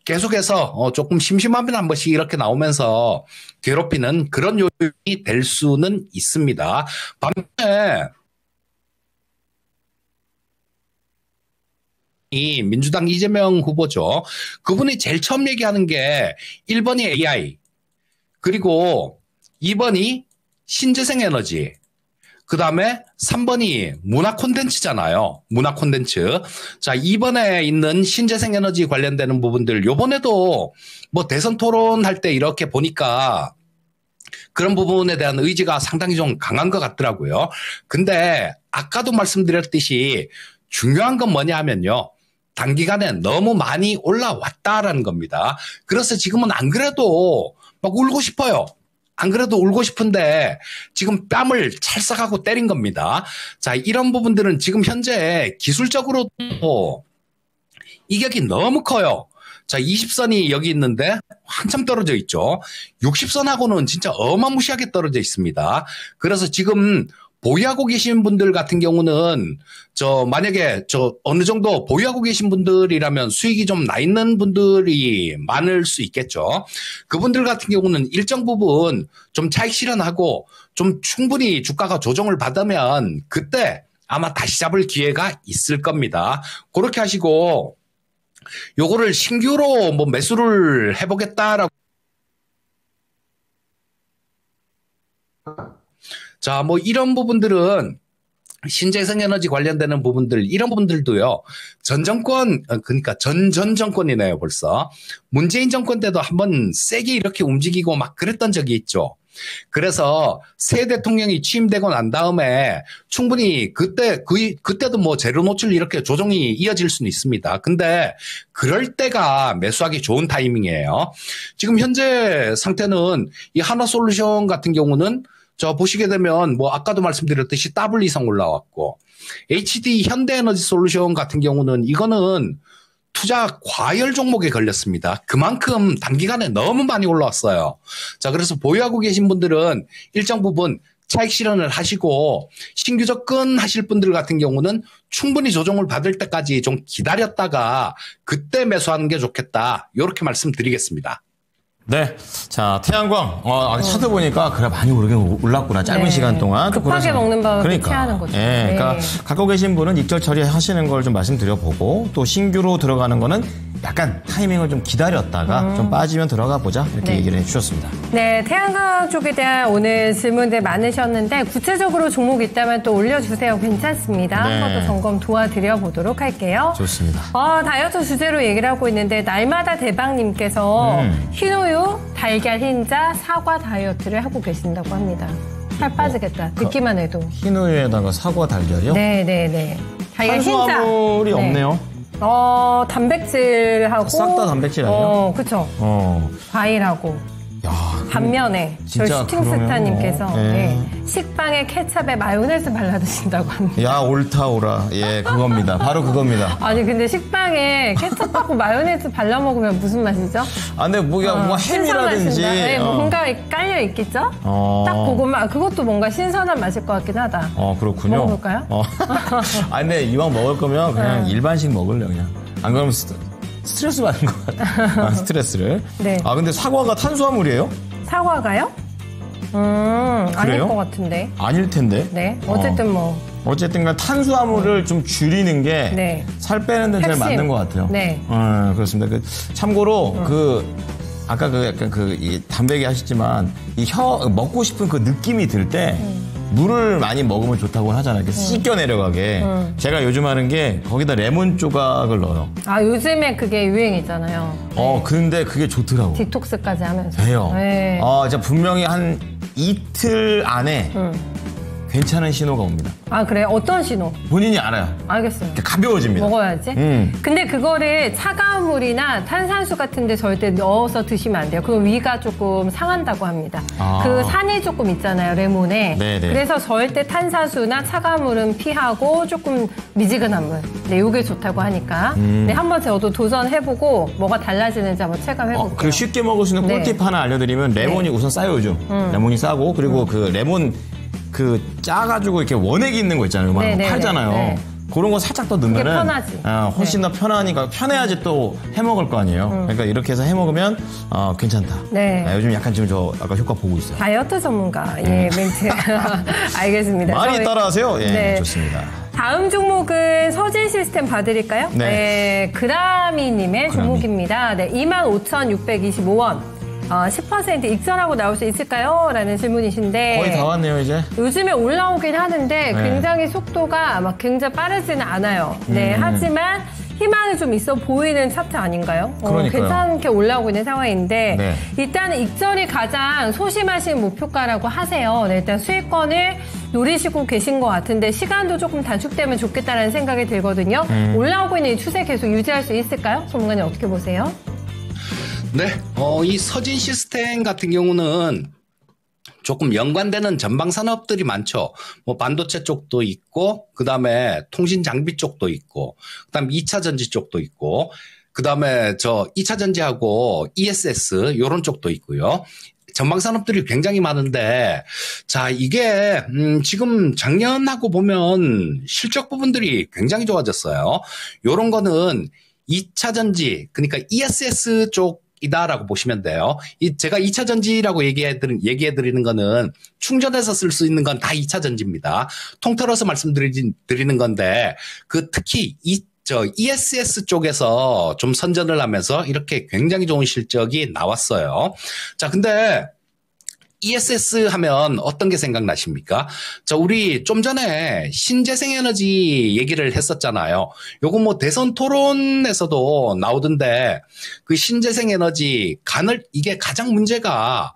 S4: 계속해서 조금 심심하면 한 번씩 이렇게 나오면서 괴롭히는 그런 요인이 될 수는 있습니다. 반면에 이 민주당 이재명 후보죠. 그분이 제일 처음 얘기하는 게 1번이 AI, 그리고 2번이 신재생 에너지, 그 다음에 3번이 문화 콘텐츠잖아요. 문화 콘텐츠. 자, 2번에 있는 신재생 에너지 관련되는 부분들, 요번에도 대선 토론할 때 이렇게 보니까 그런 부분에 대한 의지가 상당히 좀 강한 것 같더라고요. 근데 아까도 말씀드렸듯이 중요한 건 뭐냐 하면요. 단기간에 너무 많이 올라왔다라는 겁니다. 그래서 지금은 안 그래도 막 울고 싶어요. 안 그래도 울고 싶은데 지금 뺨을 찰싹하고 때린 겁니다. 자, 이런 부분들은 지금 현재 기술적으로도 이격이 너무 커요. 자, 20선이 여기 있는데 한참 떨어져 있죠. 60선하고는 진짜 어마무시하게 떨어져 있습니다. 그래서 지금 보유하고 계신 분들 같은 경우는 만약에 어느 정도 보유하고 계신 분들이라면 수익이 좀 나 있는 분들이 많을 수 있겠죠. 그분들 같은 경우는 일정 부분 좀 차익 실현하고 좀 충분히 주가가 조정을 받으면 그때 아마 다시 잡을 기회가 있을 겁니다. 그렇게 하시고 요거를 신규로 매수를 해보겠다라고. 자, 이런 부분들은 신재생 에너지 관련되는 부분들, 이런 부분들도요, 전 정권이네요, 벌써. 문재인 정권 때도 한번 세게 이렇게 움직이고 막 그랬던 적이 있죠. 그래서 새 대통령이 취임되고 난 다음에 충분히 그때도 재료 노출 이렇게 조정이 이어질 수는 있습니다. 근데 그럴 때가 매수하기 좋은 타이밍이에요. 지금 현재 상태는 이 하나솔루션 같은 경우는 보시게 되면 아까도 말씀드렸듯이 더블 이상 올라왔고 HD 현대에너지솔루션 같은 경우는 이거는 투자 과열 종목에 걸렸습니다. 그만큼 단기간에 너무 많이 올라왔어요. 자, 그래서 보유하고 계신 분들은 일정 부분 차익 실현을 하시고 신규 접근하실 분들 같은 경우는 충분히 조정을 받을 때까지 좀 기다렸다가 그때 매수하는 게 좋겠다. 이렇게 말씀드리겠습니다.
S2: 네. 자, 태양광. 차트 보니까 그래 많이 오르긴 올랐구나. 짧은
S3: 네.
S2: 시간 동안.
S3: 급하게 먹는 법을 피하는 거죠.
S2: 예. 그러니까 갖고 계신 분은 익절 처리하시는 걸 좀 말씀드려보고 또 신규로 들어가는 거는 약간 타이밍을 좀 기다렸다가 좀 빠지면 들어가 보자. 이렇게
S3: 네.
S2: 얘기를 해주셨습니다.
S3: 네, 태양광 쪽에 대한 오늘 질문들 많으셨는데 구체적으로 종목 있다면 또 올려주세요. 괜찮습니다.
S2: 네.
S3: 한 번 더 점검 도와드려 보도록 할게요.
S2: 좋습니다.
S3: 다이어트 주제로 얘기를 하고 있는데 날마다 대박님께서 흰우유, 달걀 흰자, 사과 다이어트를 하고 계신다고 합니다. 살 빠지겠다. 듣기만 해도.
S2: 흰우유에다가 사과 달걀이요?
S3: 네네네. 달걀 흰자.
S2: 탄수화물이
S3: 네.
S2: 없네요.
S3: 단백질하고.
S2: 싹 다 단백질 아니에요?
S3: 그쵸. 과일하고.
S2: 야,
S3: 반면에 저희
S2: 진짜
S3: 슈팅스타님께서
S2: 그러면,
S3: 네, 식빵에 케찹에 마요네즈 발라 드신다고 합니다.
S2: 야, 옳다, 오라. 예, 그겁니다. 바로 그겁니다.
S3: 아니 근데 식빵에 케찹하고 마요네즈 발라 먹으면 무슨 맛이죠?
S2: 아, 근데 뭐가 햄이라든지.
S3: 신선하신다. 네, 뭔가 깔려 있겠죠? 딱 그것만 그것도 뭔가 신선한 맛일 것 같긴 하다.
S2: 그렇군요.
S3: 먹어볼까요?
S2: 아, 근데 이왕 먹을 거면 그냥 일반식 먹을래, 그냥. 안 그러면 스트레스 받는 것 같아. 스트레스를.
S3: 네.
S2: 근데 사과가 탄수화물이에요?
S3: 사과가요? 아닐
S2: 그래요?
S3: 것 같은데.
S2: 아닐 텐데.
S3: 네, 어쨌든 뭐.
S2: 어쨌든 간 탄수화물을 좀 줄이는 게
S3: 네.
S2: 살 빼는 데 제일
S3: 핵심.
S2: 맞는 것 같아요.
S3: 네.
S2: 그렇습니다. 참고로 아까 약간 이 단백이 하셨지만 먹고 싶은 그 느낌이 들 때 물을 많이 먹으면 좋다고 하잖아요. 이렇게 씻겨 내려가게. 제가 요즘 하는 게 거기다 레몬 조각을 넣어요.
S3: 요즘에 그게 유행이잖아요.
S2: 근데 그게 좋더라고.
S3: 디톡스까지 하면서.
S2: 돼요.
S3: 네.
S2: 진짜 분명히 한 이틀 안에 괜찮은 신호가 옵니다.
S3: 그래? 어떤 신호?
S2: 본인이 알아요.
S3: 알겠어요.
S2: 이렇게 가벼워집니다.
S3: 먹어야지. 근데 그거를 차가운 물이나 탄산수 같은 데 절대 넣어서 드시면 안 돼요. 그럼 위가 조금 상한다고 합니다. 그 산이 조금 있잖아요, 레몬에.
S2: 네네.
S3: 그래서 절대 탄산수나 차가운 물은 피하고 조금 미지근한 물. 네, 요게 좋다고 하니까. 네, 한번 저도 도전해보고 뭐가 달라지는지 한번 체감해볼게요.
S2: 그리고 쉽게 먹을 수 있는 꿀팁 하나 알려드리면 레몬이 우선 싸요, 요즘. 레몬이 싸고 그리고 그 레몬 짜가지고 이렇게 원액이 있는 거 있잖아요. 막 팔잖아요.
S3: 네.
S2: 그런 거 살짝 더 넣으면은
S3: 편하지.
S2: 훨씬 더 편하니까 편해야지 또 해 먹을 거 아니에요. 그러니까 이렇게 해서 해 먹으면 괜찮다.
S3: 네.
S2: 요즘 약간 지금 저 아까 효과 보고 있어요.
S3: 다이어트 전문가, 멘트. 알겠습니다.
S2: 많이 따라하세요. 예,
S3: 네.
S2: 좋습니다.
S3: 다음 종목은 서진 시스템 봐드릴까요?
S2: 네.
S3: 그라미님의 종목입니다. 네, 25,625원. 10% 익선하고 나올 수 있을까요? 라는 질문이신데.
S2: 거의 다 왔네요, 이제.
S3: 요즘에 올라오긴 하는데
S2: 네.
S3: 굉장히 속도가 막 굉장히 빠르지는 않아요. 네, 하지만 희망이 좀 있어 보이는 차트 아닌가요?
S2: 그러니까요.
S3: 괜찮게 올라오고 있는 상황인데
S2: 네.
S3: 일단은 익선이 가장 소심하신 목표가라고 하세요. 네, 일단 수익권을 노리시고 계신 것 같은데 시간도 조금 단축되면 좋겠다는 생각이 들거든요. 올라오고 있는 이 추세 계속 유지할 수 있을까요? 전문가님 어떻게 보세요?
S4: 네, 이 서진 시스템 같은 경우는 조금 연관되는 전방 산업들이 많죠. 뭐 반도체 쪽도 있고, 그 다음에 통신 장비 쪽도 있고, 그 다음에 2차 전지 쪽도 있고, 그 다음에 2차 전지하고 ESS 요런 쪽도 있고요. 전방 산업들이 굉장히 많은데, 자, 이게, 지금 작년하고 보면 실적 부분들이 굉장히 좋아졌어요. 요런 거는 2차 전지, 그러니까 ESS 쪽 이다라고 보시면 돼요. 제가 2차 전지라고 얘기해드리는 거는 충전해서 쓸 수 있는 건 다 2차 전지입니다. 통틀어서 말씀드리는 건데, 특히 ESS 쪽에서 좀 선전을 하면서 이렇게 굉장히 좋은 실적이 나왔어요. 자, 근데 ESS 하면 어떤 게 생각나십니까? 우리 좀 전에 신재생에너지 얘기를 했었잖아요. 요거 뭐 대선 토론에서도 나오던데 그 신재생에너지 이게 가장 문제가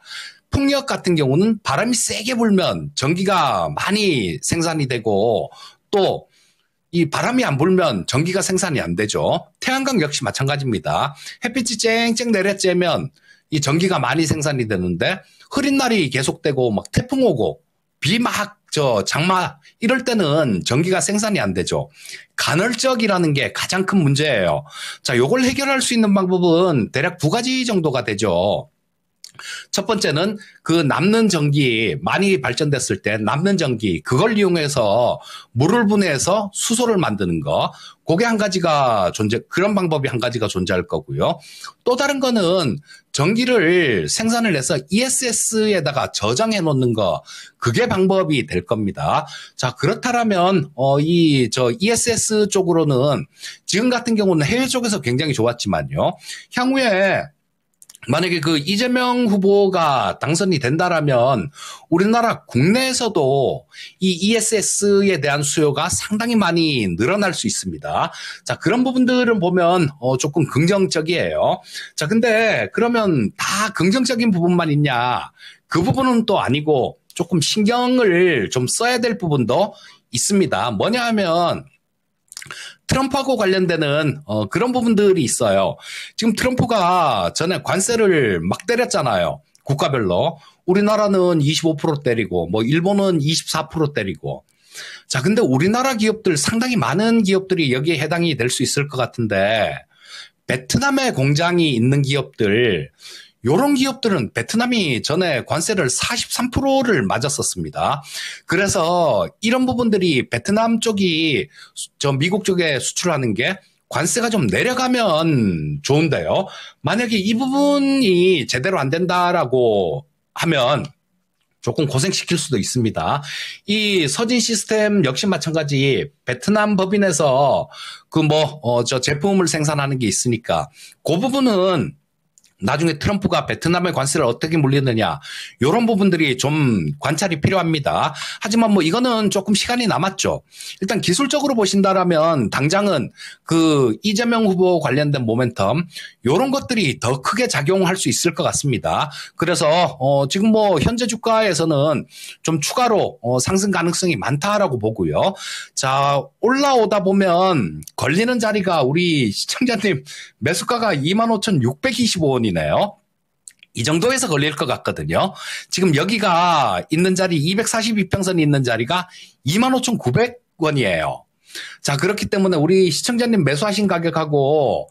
S4: 풍력 같은 경우는 바람이 세게 불면 전기가 많이 생산이 되고 또 이 바람이 안 불면 전기가 생산이 안 되죠. 태양광 역시 마찬가지입니다. 햇빛이 쨍쨍 내려쬐면 이 전기가 많이 생산이 되는데 흐린 날이 계속되고 막 태풍 오고 비 막 장마 이럴 때는 전기가 생산이 안 되죠. 간헐적이라는 게 가장 큰 문제예요. 자, 요걸 해결할 수 있는 방법은 대략 2가지 정도가 되죠. 첫 번째는 그 남는 전기, 많이 발전됐을 때 남는 전기, 그걸 이용해서 물을 분해해서 수소를 만드는 거. 그게 한 가지가 그런 방법이 한 가지가 존재할 거고요. 또 다른 거는 전기를 생산을 해서 ESS에다가 저장해 놓는 거. 그게 방법이 될 겁니다. 자, 그렇다면, ESS 쪽으로는 지금 같은 경우는 해외 쪽에서 굉장히 좋았지만요. 향후에 만약에 그 이재명 후보가 당선이 된다라면 우리나라 국내에서도 이 ESS에 대한 수요가 상당히 많이 늘어날 수 있습니다. 자, 그런 부분들은 보면 조금 긍정적이에요. 자, 근데 그러면 다 긍정적인 부분만 있냐? 그 부분은 또 아니고 조금 신경을 좀 써야 될 부분도 있습니다. 뭐냐 하면 트럼프하고 관련되는 그런 부분들이 있어요. 지금 트럼프가 전에 관세를 막 때렸잖아요. 국가별로. 우리나라는 25% 때리고 뭐 일본은 24% 때리고. 자, 근데 우리나라 기업들 상당히 많은 기업들이 여기에 해당이 될 수 있을 것 같은데 베트남에 공장이 있는 기업들 요런 기업들은 베트남이 전에 관세를 43%를 맞았었습니다. 그래서 이런 부분들이 베트남 쪽이 미국 쪽에 수출하는 게 관세가 좀 내려가면 좋은데요. 만약에 이 부분이 제대로 안 된다라고 하면 조금 고생시킬 수도 있습니다. 이 서진 시스템 역시 마찬가지 베트남 법인에서 제품을 생산하는 게 있으니까 그 부분은 나중에 트럼프가 베트남의 관세를 어떻게 물리느냐 이런 부분들이 좀 관찰이 필요합니다. 하지만 뭐 이거는 조금 시간이 남았죠. 일단 기술적으로 보신다라면 당장은 그 이재명 후보 관련된 모멘텀 이런 것들이 더 크게 작용할 수 있을 것 같습니다. 그래서 지금 뭐 현재 주가에서는 좀 추가로 상승 가능성이 많다라고 보고요. 자, 올라오다 보면 걸리는 자리가 우리 시청자님 매수가가 25,625원이 네요. 이 정도에서 걸릴 것 같거든요. 지금 여기가 있는 자리 242평선이 있는 자리가 25,900원이에요. 자, 그렇기 때문에 우리 시청자님 매수하신 가격하고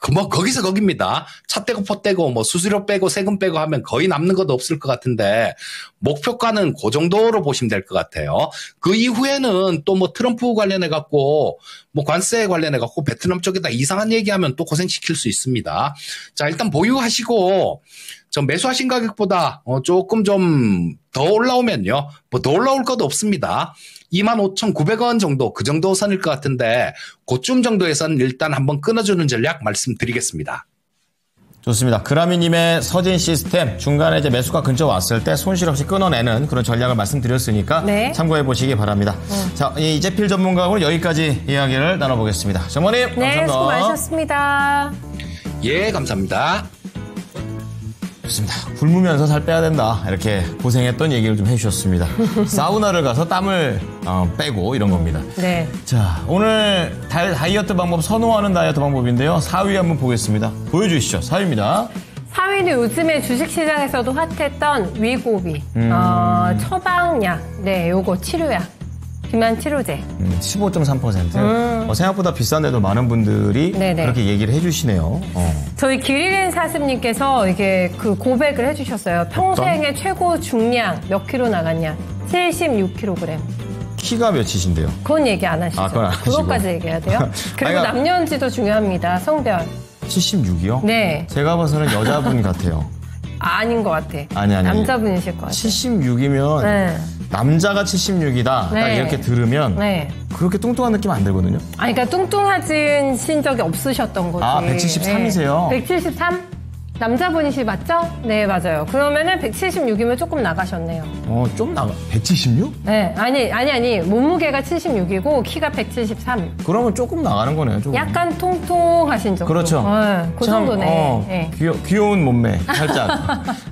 S4: 거기서 거깁니다. 차 떼고 포 떼고 뭐 수수료 빼고 세금 빼고 하면 거의 남는 것도 없을 것 같은데 목표가는 그 정도로 보시면 될 것 같아요. 그 이후에는 또 뭐 트럼프 관련해 갖고 뭐 관세 관련해 갖고 베트남 쪽에다 이상한 얘기하면 또 고생시킬 수 있습니다. 자, 일단 보유하시고 좀 매수하신 가격보다 조금 좀 더 올라오면요. 뭐 더 올라올 것도 없습니다. 25,900원 정도 그 정도 선일 것 같은데 그쯤 정도에서는 일단 한번 끊어주는 전략 말씀드리겠습니다.
S2: 좋습니다. 그라미님의 서진 시스템 중간에 이제 매수가 근처 왔을 때 손실 없이 끊어내는 그런 전략을 말씀드렸으니까
S3: 네.
S2: 참고해 보시기 바랍니다. 자, 이재필 전문가하고는 여기까지 이야기를 나눠보겠습니다. 전문님
S3: 네,
S2: 감사합니다.
S3: 수고 많으셨습니다.
S4: 예, 감사합니다.
S2: 좋습니다. 굶으면서 살 빼야 된다. 이렇게 고생했던 얘기를 좀 해주셨습니다. 사우나를 가서 땀을 빼고 이런 겁니다.
S3: 네.
S2: 자, 오늘 다이어트 방법 선호하는 다이어트 방법인데요. 4위 한번 보겠습니다. 보여주시죠. 4위입니다.
S3: 4위는 요즘에 주식시장에서도 핫했던 위고비, 처방약, 네, 요거 치료약. 비만 치료제.
S2: 15.3%. 생각보다 비싼데도 많은 분들이
S3: 네네.
S2: 그렇게 얘기를 해주시네요.
S3: 저희 길이렌 사슴님께서 이게 그 고백을 해주셨어요. 평생의 최고 중량 몇 킬로 나갔냐? 76kg.
S2: 키가 몇이신데요?
S3: 그건 얘기 안 하시죠.
S2: 그건 안 하시고.
S3: 그것까지 얘기해야 돼요. 그리고
S2: 아니,
S3: 남녀인지도 중요합니다. 성별.
S2: 76이요?
S3: 네.
S2: 제가 봐서는 여자분 같아요.
S3: 아닌 것 같아.
S2: 아니.
S3: 남자분이실 것 같아요.
S2: 76이면
S3: 네.
S2: 남자가 76이다. 딱
S3: 네.
S2: 이렇게 들으면
S3: 네.
S2: 그렇게 뚱뚱한 느낌 안 들거든요.
S3: 아니, 그러니까 뚱뚱하신 적이 없으셨던 거지.
S2: 아, 173이세요?
S3: 네. 173? 남자분이시 맞죠? 네, 맞아요. 그러면은 176이면 조금 나가셨네요.
S2: 좀 나가. 176?
S3: 네, 아니. 몸무게가 76이고 키가 173.
S2: 그러면 조금 나가는 거네요. 조금.
S3: 약간 통통하신 정도.
S2: 그렇죠.
S3: 네, 그
S2: 참,
S3: 정도네. 네.
S2: 귀여운 몸매, 살짝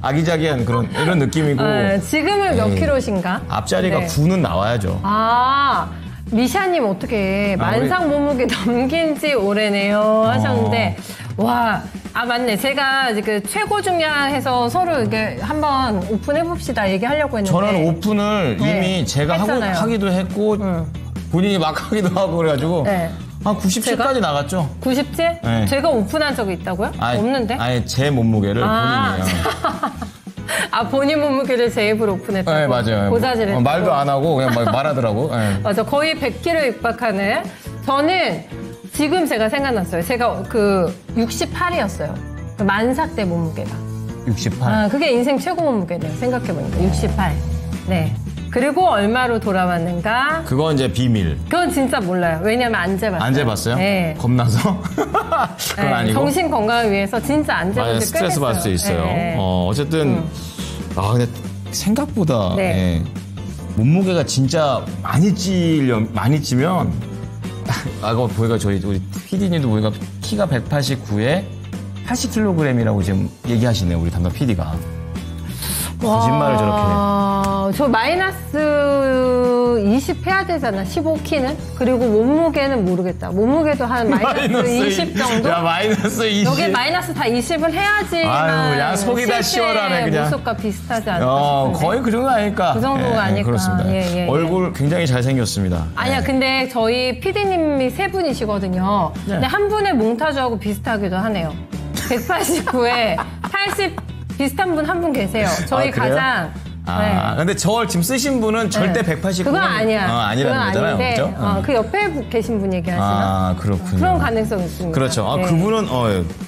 S2: 아기자기한 이런 느낌이고.
S3: 지금은 몇 킬로신가?
S2: 앞자리가
S3: 네.
S2: 9는 나와야죠.
S3: 아, 미샤님 어떻게 만상 몸무게 넘긴 지 오래네요 하셨는데 와, 아, 맞네. 제가 그 최고 중량해서 서로 이게 한번 오픈해봅시다 얘기하려고 했는데.
S2: 저는 오픈을
S3: 네.
S2: 이미 제가
S3: 했잖아요.
S2: 하기도 했고, 본인이 막 하기도 하고 그래가지고,
S3: 네.
S2: 한 97까지 나갔죠.
S3: 90째?
S2: 네.
S3: 제가 오픈한 적이 있다고요? 없는데?
S2: 아니, 제 몸무게를 본인이에요.
S3: 아, 본인 몸무게를 제 입으로 오픈했다고?
S2: 네, 맞아요.
S3: 고자질했다고?
S2: 말도 안 하고 그냥 막 말하더라고. 네.
S3: 맞아. 거의 100kg 육박하는. 저는 지금 제가 생각났어요. 제가 68이었어요. 만삭 때 몸무게가.
S2: 68.
S3: 아, 그게 인생 최고 몸무게네요. 생각해보니까. 68. 네. 그리고 얼마로 돌아왔는가?
S2: 그건 이제 비밀.
S3: 그건 진짜 몰라요. 왜냐면 안 재봤어요.
S2: 안 재봤어요?
S3: 네.
S2: 겁나서? 그건
S3: 네,
S2: 아니고.
S3: 정신 건강을 위해서 진짜 안 재본
S2: 맞아요.
S3: 지 꽤
S2: 스트레스
S3: 됐어요.
S2: 받을 수 있어요.
S3: 네.
S2: 어쨌든, 근데 생각보다,
S3: 네.
S2: 예, 몸무게가 진짜 많이 찌면, 그거 보니까 우리 PD님도 보니까 키가 189에 80kg이라고 지금 얘기하시네요. 우리 담당 PD가. 거짓말을 저렇게 해.
S3: 저 마이너스 20 해야 되잖아, 15키는? 그리고 몸무게는 모르겠다. 몸무게도 한 마이너스 20 정도?
S2: 야, 마이너스 20.
S3: 여기 마이너스 다 20을 해야지만
S2: 아유, 야, 속이 다 시원하네, 그냥.
S3: 모습과 비슷하지 않을까 싶은데.
S2: 거의 그 정도 아닐까.
S3: 그 정도가 아닐까.
S2: 그렇습니다.
S3: 예, 예,
S2: 얼굴 굉장히 잘생겼습니다.
S3: 아니야,
S2: 예.
S3: 근데 저희 PD님이 세 분이시거든요.
S2: 네.
S3: 근데 한 분의 몽타주하고 비슷하기도 하네요. 189에 80 비슷한 분 한 분 계세요. 저희
S2: 아, 그래요?
S3: 가장.
S2: 근데 저걸 지금 쓰신 분은 절대 189는
S3: 그건 아니야.
S2: 아니라는
S3: 그건
S2: 거잖아요.
S3: 아닌데,
S2: 그렇죠?
S3: 그 옆에 계신 분 얘기하시나?
S2: 그렇군요.
S3: 그런 가능성이 있습니다.
S2: 그렇죠.
S3: 네.
S2: 그분은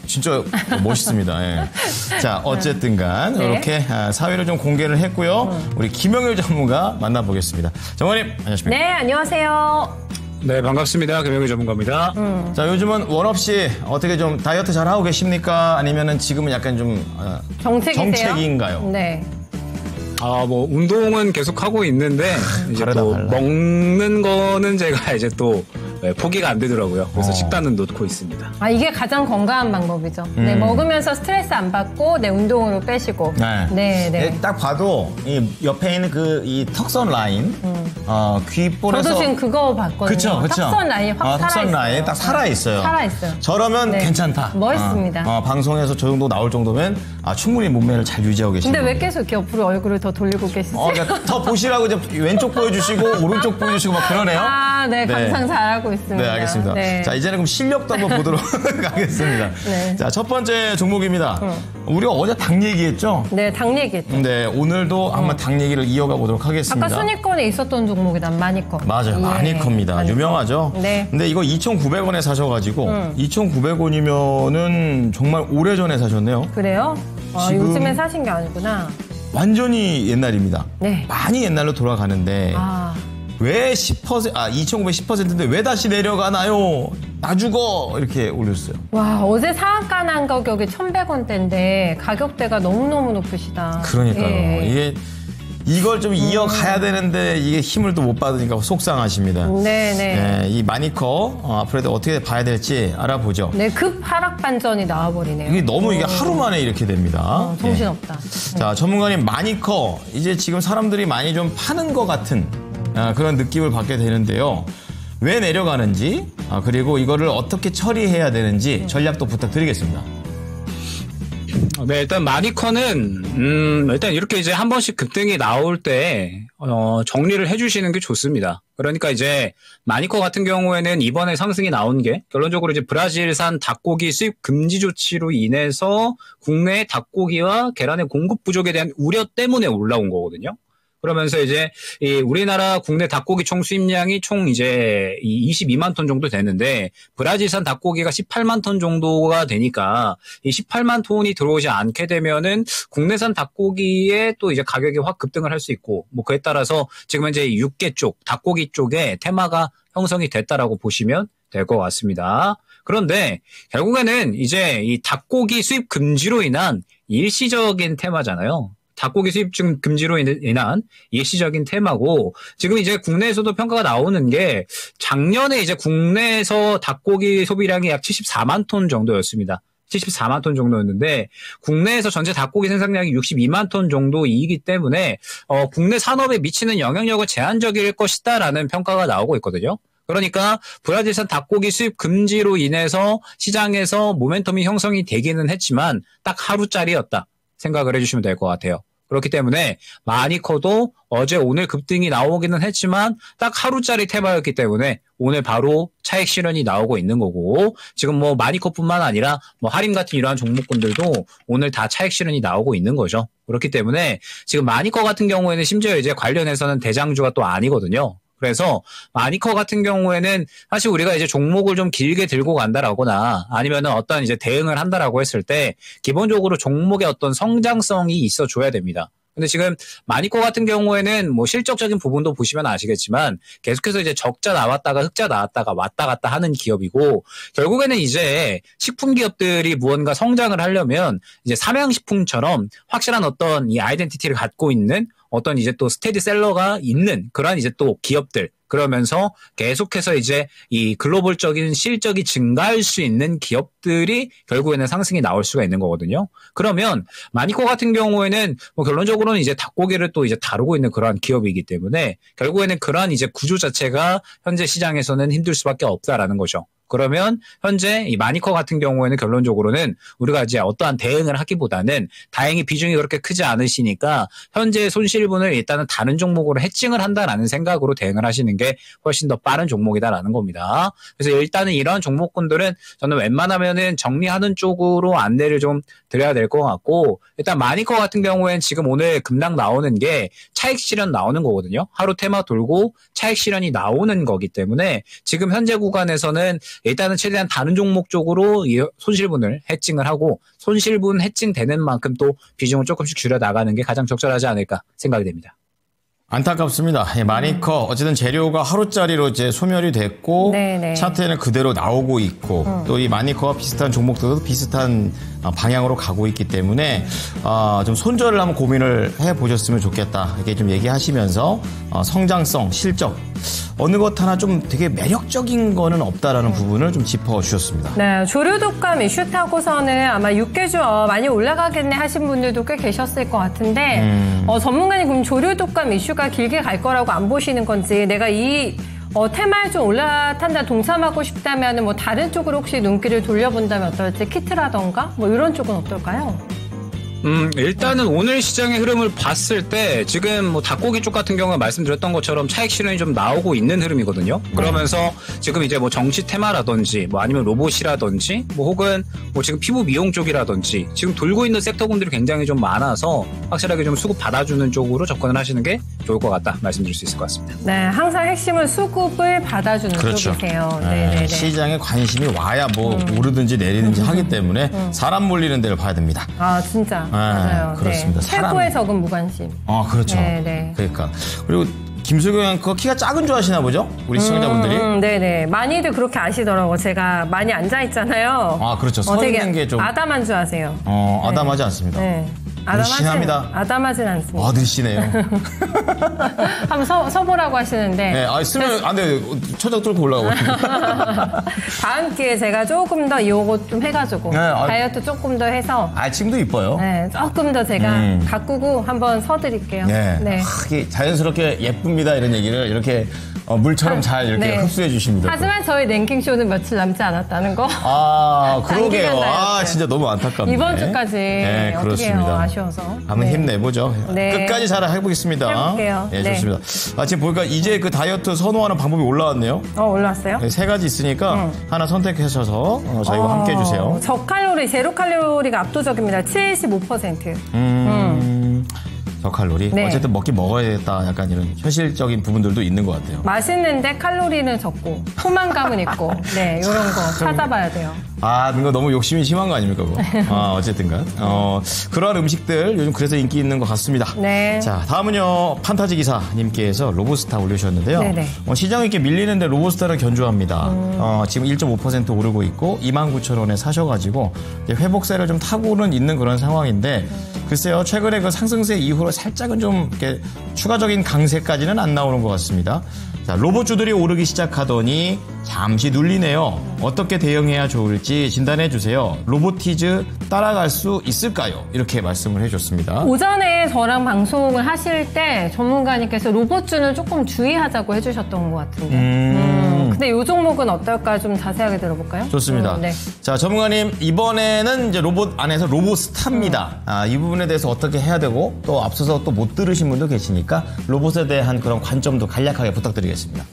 S2: 진짜 멋있습니다. 예. 자, 어쨌든간
S3: 네.
S2: 이렇게 사회를 좀 공개를 했고요. 우리 김영일 전문가 만나보겠습니다. 전문가님, 안녕하십니까?
S3: 네, 안녕하세요.
S6: 네, 반갑습니다. 김영희 전문가입니다.
S2: 자, 요즘은 원 없이 어떻게 좀 다이어트 잘 하고 계십니까? 아니면은 지금은 약간 좀
S3: 정책이세요?
S2: 정책인가요?
S3: 네.
S6: 운동은 계속 하고 있는데, 이제
S2: 다르다,
S6: 또,
S2: 달라.
S6: 먹는 거는 제가 이제 또, 포기가 안 되더라고요. 그래서 식단은 놓고 있습니다.
S3: 이게 가장 건강한 방법이죠. 네, 먹으면서 스트레스 안 받고, 네, 운동으로 빼시고. 네, 네.
S2: 딱 봐도 이 옆에 있는 이 턱선 라인, 귓볼에서
S3: 저도 지금 그거 봤거든요.
S2: 그쵸.
S3: 턱선 라인이 확 살아있어요.
S2: 턱선 라인 딱 살아있어요.
S3: 살아있어요.
S2: 저러면
S3: 네.
S2: 괜찮다.
S3: 멋있습니다.
S2: 방송에서 저 정도 나올 정도면 충분히 몸매를 잘 유지하고 계시는
S3: 근데 왜
S2: 겁니다.
S3: 계속 이렇게 옆으로 얼굴을 더 돌리고 계시지?
S2: 그러니까 더 보시라고 이제 왼쪽 보여주시고 오른쪽 보여주시고 막 그러네요.
S3: 네, 감상 잘하고 있습니다.
S2: 네, 알겠습니다.
S3: 네.
S2: 자, 이제는 그럼 실력도 한번 보도록 하겠습니다.
S3: 네.
S2: 자, 첫 번째 종목입니다. 우리가 어제 당 얘기했죠?
S3: 네, 당 얘기했죠.
S2: 네, 오늘도 한번 당 얘기를 이어가 보도록 하겠습니다.
S3: 아까 순위권에 있었던 종목이다, 마니커.
S2: 맞아요.
S3: 예,
S2: 마니커입니다.
S3: 마니커.
S2: 유명하죠?
S3: 네.
S2: 근데 이거 2,900원에 사셔가지고 2,900원이면은 정말 오래전에 사셨네요.
S3: 그래요?
S2: 지금-
S3: 요즘에 사신 게 아니구나.
S2: 완전히 옛날입니다.
S3: 네.
S2: 많이 옛날로 돌아가는데
S3: 아,
S2: 왜 10%, 2,900 10%인데 왜 다시 내려가나요? 나 죽어! 이렇게 올렸어요.
S3: 와, 어제 상한가 난 가격이 1,100원대인데 가격대가 너무너무 높으시다.
S2: 그러니까요.
S3: 예.
S2: 이걸 좀 이어가야 되는데 이게 힘을 또 못 받으니까 속상하십니다.
S3: 네네.
S2: 예, 이 마니커 앞으로도 어떻게 봐야 될지 알아보죠.
S3: 네, 급 하락 반전이 나와버리네요.
S2: 이게 너무 이게 하루 만에 이렇게 됩니다.
S3: 정신없다.
S2: 예. 자, 전문가님 마니커 이제 지금 사람들이 많이 좀 파는 것 같은 그런 느낌을 받게 되는데요. 왜 내려가는지 그리고 이거를 어떻게 처리해야 되는지 전략도 부탁드리겠습니다.
S6: 네, 일단 마니커는 일단 이렇게 이제 한 번씩 급등이 나올 때 정리를 해주시는 게 좋습니다. 그러니까 이제 마니커 같은 경우에는 이번에 상승이 나온 게 결론적으로 이제 브라질산 닭고기 수입 금지 조치로 인해서 국내 닭고기와 계란의 공급 부족에 대한 우려 때문에 올라온 거거든요. 그러면서 이제 이 우리나라 국내 닭고기 총 수입량이 총 이제 22만 톤 정도 되는데 브라질산 닭고기가 18만 톤 정도가 되니까 이 18만 톤이 들어오지 않게 되면은 국내산 닭고기에 또 이제 가격이 확 급등을 할 수 있고 뭐 그에 따라서 지금 현재 육계 쪽 닭고기 쪽에 테마가 형성이 됐다라고 보시면 될 것 같습니다. 그런데 결국에는 이제 이 닭고기 수입 금지로 인한 일시적인 테마잖아요. 닭고기 수입 금지로 인한 일시적인 테마고 지금 이제 국내에서도 평가가 나오는 게 작년에 이제 국내에서 닭고기 소비량이 약 74만 톤 정도였습니다. 74만 톤 정도였는데 국내에서 전체 닭고기 생산량이 62만 톤 정도이기 때문에 국내 산업에 미치는 영향력은 제한적일 것이다라는 평가가 나오고 있거든요. 그러니까 브라질산 닭고기 수입 금지로 인해서 시장에서 모멘텀이 형성이 되기는 했지만 딱 하루짜리였다 생각을 해주시면 될 것 같아요. 그렇기 때문에 마니커도 어제 오늘 급등이 나오기는 했지만 딱 하루짜리 테마였기 때문에 오늘 바로 차익 실현이 나오고 있는 거고, 지금 뭐 마니커뿐만 아니라 뭐 하림 같은 이러한 종목군들도 오늘 다 차익 실현이 나오고 있는 거죠. 그렇기 때문에 지금 마니커 같은 경우에는 심지어 이제 관련해서는 대장주가 또 아니거든요. 그래서 마니커 같은 경우에는 사실 우리가 이제 종목을 좀 길게 들고 간다라거나 아니면은 어떤 이제 대응을 한다라고 했을 때 기본적으로 종목의 어떤 성장성이 있어줘야 됩니다. 근데 지금 마니커 같은 경우에는 뭐 실적적인 부분도 보시면 아시겠지만 계속해서 이제 적자 나왔다가 흑자 나왔다가 왔다 갔다 하는 기업이고, 결국에는 이제 식품 기업들이 무언가 성장을 하려면 이제 삼양식품처럼 확실한 어떤 이 아이덴티티를 갖고 있는 어떤 이제 또 스테디셀러가 있는 그런 이제 또 기업들, 그러면서 계속해서 이제 이 글로벌적인 실적이 증가할 수 있는 기업들이 결국에는 상승이 나올 수가 있는 거거든요. 그러면 마니커 같은 경우에는 뭐 결론적으로는 이제 닭고기를 또 이제 다루고 있는 그러한 기업이기 때문에 결국에는 그러한 이제 구조 자체가 현재 시장에서는 힘들 수밖에 없다라는 거죠. 그러면 현재 이 마니커 같은 경우에는 결론적으로는 우리가 이제 어떠한 대응을 하기보다는 다행히 비중이 그렇게 크지 않으시니까 현재 손실분을 일단은 다른 종목으로 해칭을 한다라는 생각으로 대응을 하시는 게 훨씬 더 빠른 종목이다라는 겁니다. 그래서 일단은 이런 종목군들은 저는 웬만하면은 정리하는 쪽으로 안내를 좀 드려야 될 것 같고, 일단 마니커 같은 경우에는 지금 오늘 급락 나오는 게 차익 실현 나오는 거거든요. 하루 테마 돌고 차익 실현이 나오는 거기 때문에 지금 현재 구간에서는 일단은 최대한 다른 종목 쪽으로 이 손실분을 해칭을 하고 손실분 해칭되는 만큼 또 비중을 조금씩 줄여 나가는 게 가장 적절하지 않을까 생각이 됩니다.
S2: 안타깝습니다. 마니커 어쨌든 재료가 하루짜리로 이제 소멸이 됐고
S3: 네네.
S2: 차트에는 그대로 나오고 있고 또 이 마니커와 비슷한 종목들도 비슷한 방향으로 가고 있기 때문에 좀 손절을 한번 고민을 해보셨으면 좋겠다 이렇게 좀 얘기하시면서 성장성, 실적 어느 것 하나 좀 되게 매력적인 거는 없다라는 부분을 좀 짚어주셨습니다.
S3: 네, 조류 독감 이슈 타고서는 아마 6개주 많이 올라가겠네 하신 분들도 꽤 계셨을 것 같은데 전문가님 그럼 조류 독감 이슈가 길게 갈 거라고 안 보시는 건지, 내가 이 테마에 좀 올라탄다 동참하고 싶다면 뭐 다른 쪽으로 혹시 눈길을 돌려본다면 어떨지, 키트라던가 뭐 이런 쪽은 어떨까요?
S6: 일단은 오늘 시장의 흐름을 봤을 때 지금 뭐 닭고기 쪽 같은 경우는 말씀드렸던 것처럼 차익 실현이 좀 나오고 있는 흐름이거든요. 그러면서 지금 이제 뭐 정치 테마라든지 뭐 아니면 로봇이라든지 뭐 혹은 뭐 지금 피부 미용 쪽이라든지 지금 돌고 있는 섹터군들이 굉장히 좀 많아서 확실하게 좀 수급 받아주는 쪽으로 접근을 하시는 게 좋을 것 같다 말씀드릴 수 있을 것 같습니다.
S3: 네, 항상 핵심은 수급을 받아주는
S2: 그렇죠.
S3: 쪽이세요. 네.
S2: 시장에 관심이 와야 뭐 오르든지 내리든지 하기 때문에 사람 몰리는 데를 봐야 됩니다.
S3: 아, 진짜. 맞아요.
S2: 그렇습니다.
S3: 네. 최고의 적은 무관심.
S2: 그렇죠.
S3: 네.
S2: 그러니까. 그리고 김수경 앵커 키가 작은 줄 아시나 보죠? 우리 시청자분들이.
S3: 네네. 많이들 그렇게 아시더라고요. 제가 많이 앉아있잖아요.
S2: 그렇죠. 서 있는 게 좀.
S3: 아담한 줄 아세요.
S2: 아담하지 않습니다.
S3: 네. 아담하진 않습니다.
S2: 늘씬해요.
S3: 한번 서보라고 하시는데.
S2: 네, 쓰면 안 돼. 처작 뚫고 올라가고.
S3: 다음 기회에 제가 조금 더 요거 좀 해가지고. 다이어트 조금 더 해서.
S2: 지금도 이뻐요.
S3: 네, 조금 더 제가 가꾸고 한번 서드릴게요.
S2: 네. 자연스럽게 예쁩니다. 이런 얘기를 이렇게 물처럼 잘 이렇게 흡수해 주십니다.
S3: 하지만 저희 랭킹쇼는 며칠 남지 않았다는 거.
S2: 그러게요. 진짜 너무 안타깝네.
S3: 이번 주까지.
S2: 네, 그렇습니다.
S3: 아쉬워서.
S2: 한번 힘내보죠. 끝까지 잘 해보겠습니다.
S3: 해볼게요.
S2: 네, 좋습니다. 지금 보니까 이제 그 다이어트 선호하는 방법이 올라왔네요.
S3: 올라왔어요?
S2: 네, 3가지 있으니까 하나 선택하셔서 저희와 함께 해주세요.
S3: 저칼로리, 제로 칼로리가 압도적입니다. 75%.
S2: 저칼로리.
S3: 네.
S2: 어쨌든 먹긴 먹어야겠다. 약간 이런 현실적인 부분들도 있는 것 같아요.
S3: 맛있는데 칼로리는 적고 포만감은 있고 이런 거 찾아봐야 돼요.
S2: 이거 너무 욕심이 심한 거 아닙니까, 그거? 어쨌든간. 그러한 음식들 요즘 그래서 인기 있는 것 같습니다.
S3: 네.
S2: 자, 다음은요, 판타지 기사님께서 로보스타 올려주셨는데요.
S3: 네네.
S2: 시장이 이렇게 밀리는데 로보스타는 견조합니다. 지금 1.5% 오르고 있고 29,000원에 사셔가지고 회복세를 좀 타고는 있는 그런 상황인데 글쎄요, 최근에 그 상승세 이후로 살짝은 좀 이렇게 추가적인 강세까지는 안 나오는 것 같습니다. 자, 로봇주들이 오르기 시작하더니 잠시 눌리네요. 어떻게 대응해야 좋을지 진단해 주세요. 로보티즈 따라갈 수 있을까요? 이렇게 말씀을 해줬습니다.
S3: 오전에 저랑 방송을 하실 때 전문가님께서 로봇주는 조금 주의하자고 해주셨던 것 같은데 네, 이 종목은 어떨까 좀 자세하게 들어볼까요?
S2: 좋습니다.
S3: 네.
S2: 자, 전문가님, 이번에는 이제 로봇 안에서 로봇스타입니다. 이 부분에 대해서 어떻게 해야 되고, 또 앞서서 또 못 들으신 분도 계시니까 로봇에 대한 그런 관점도 간략하게 부탁드리겠습니다.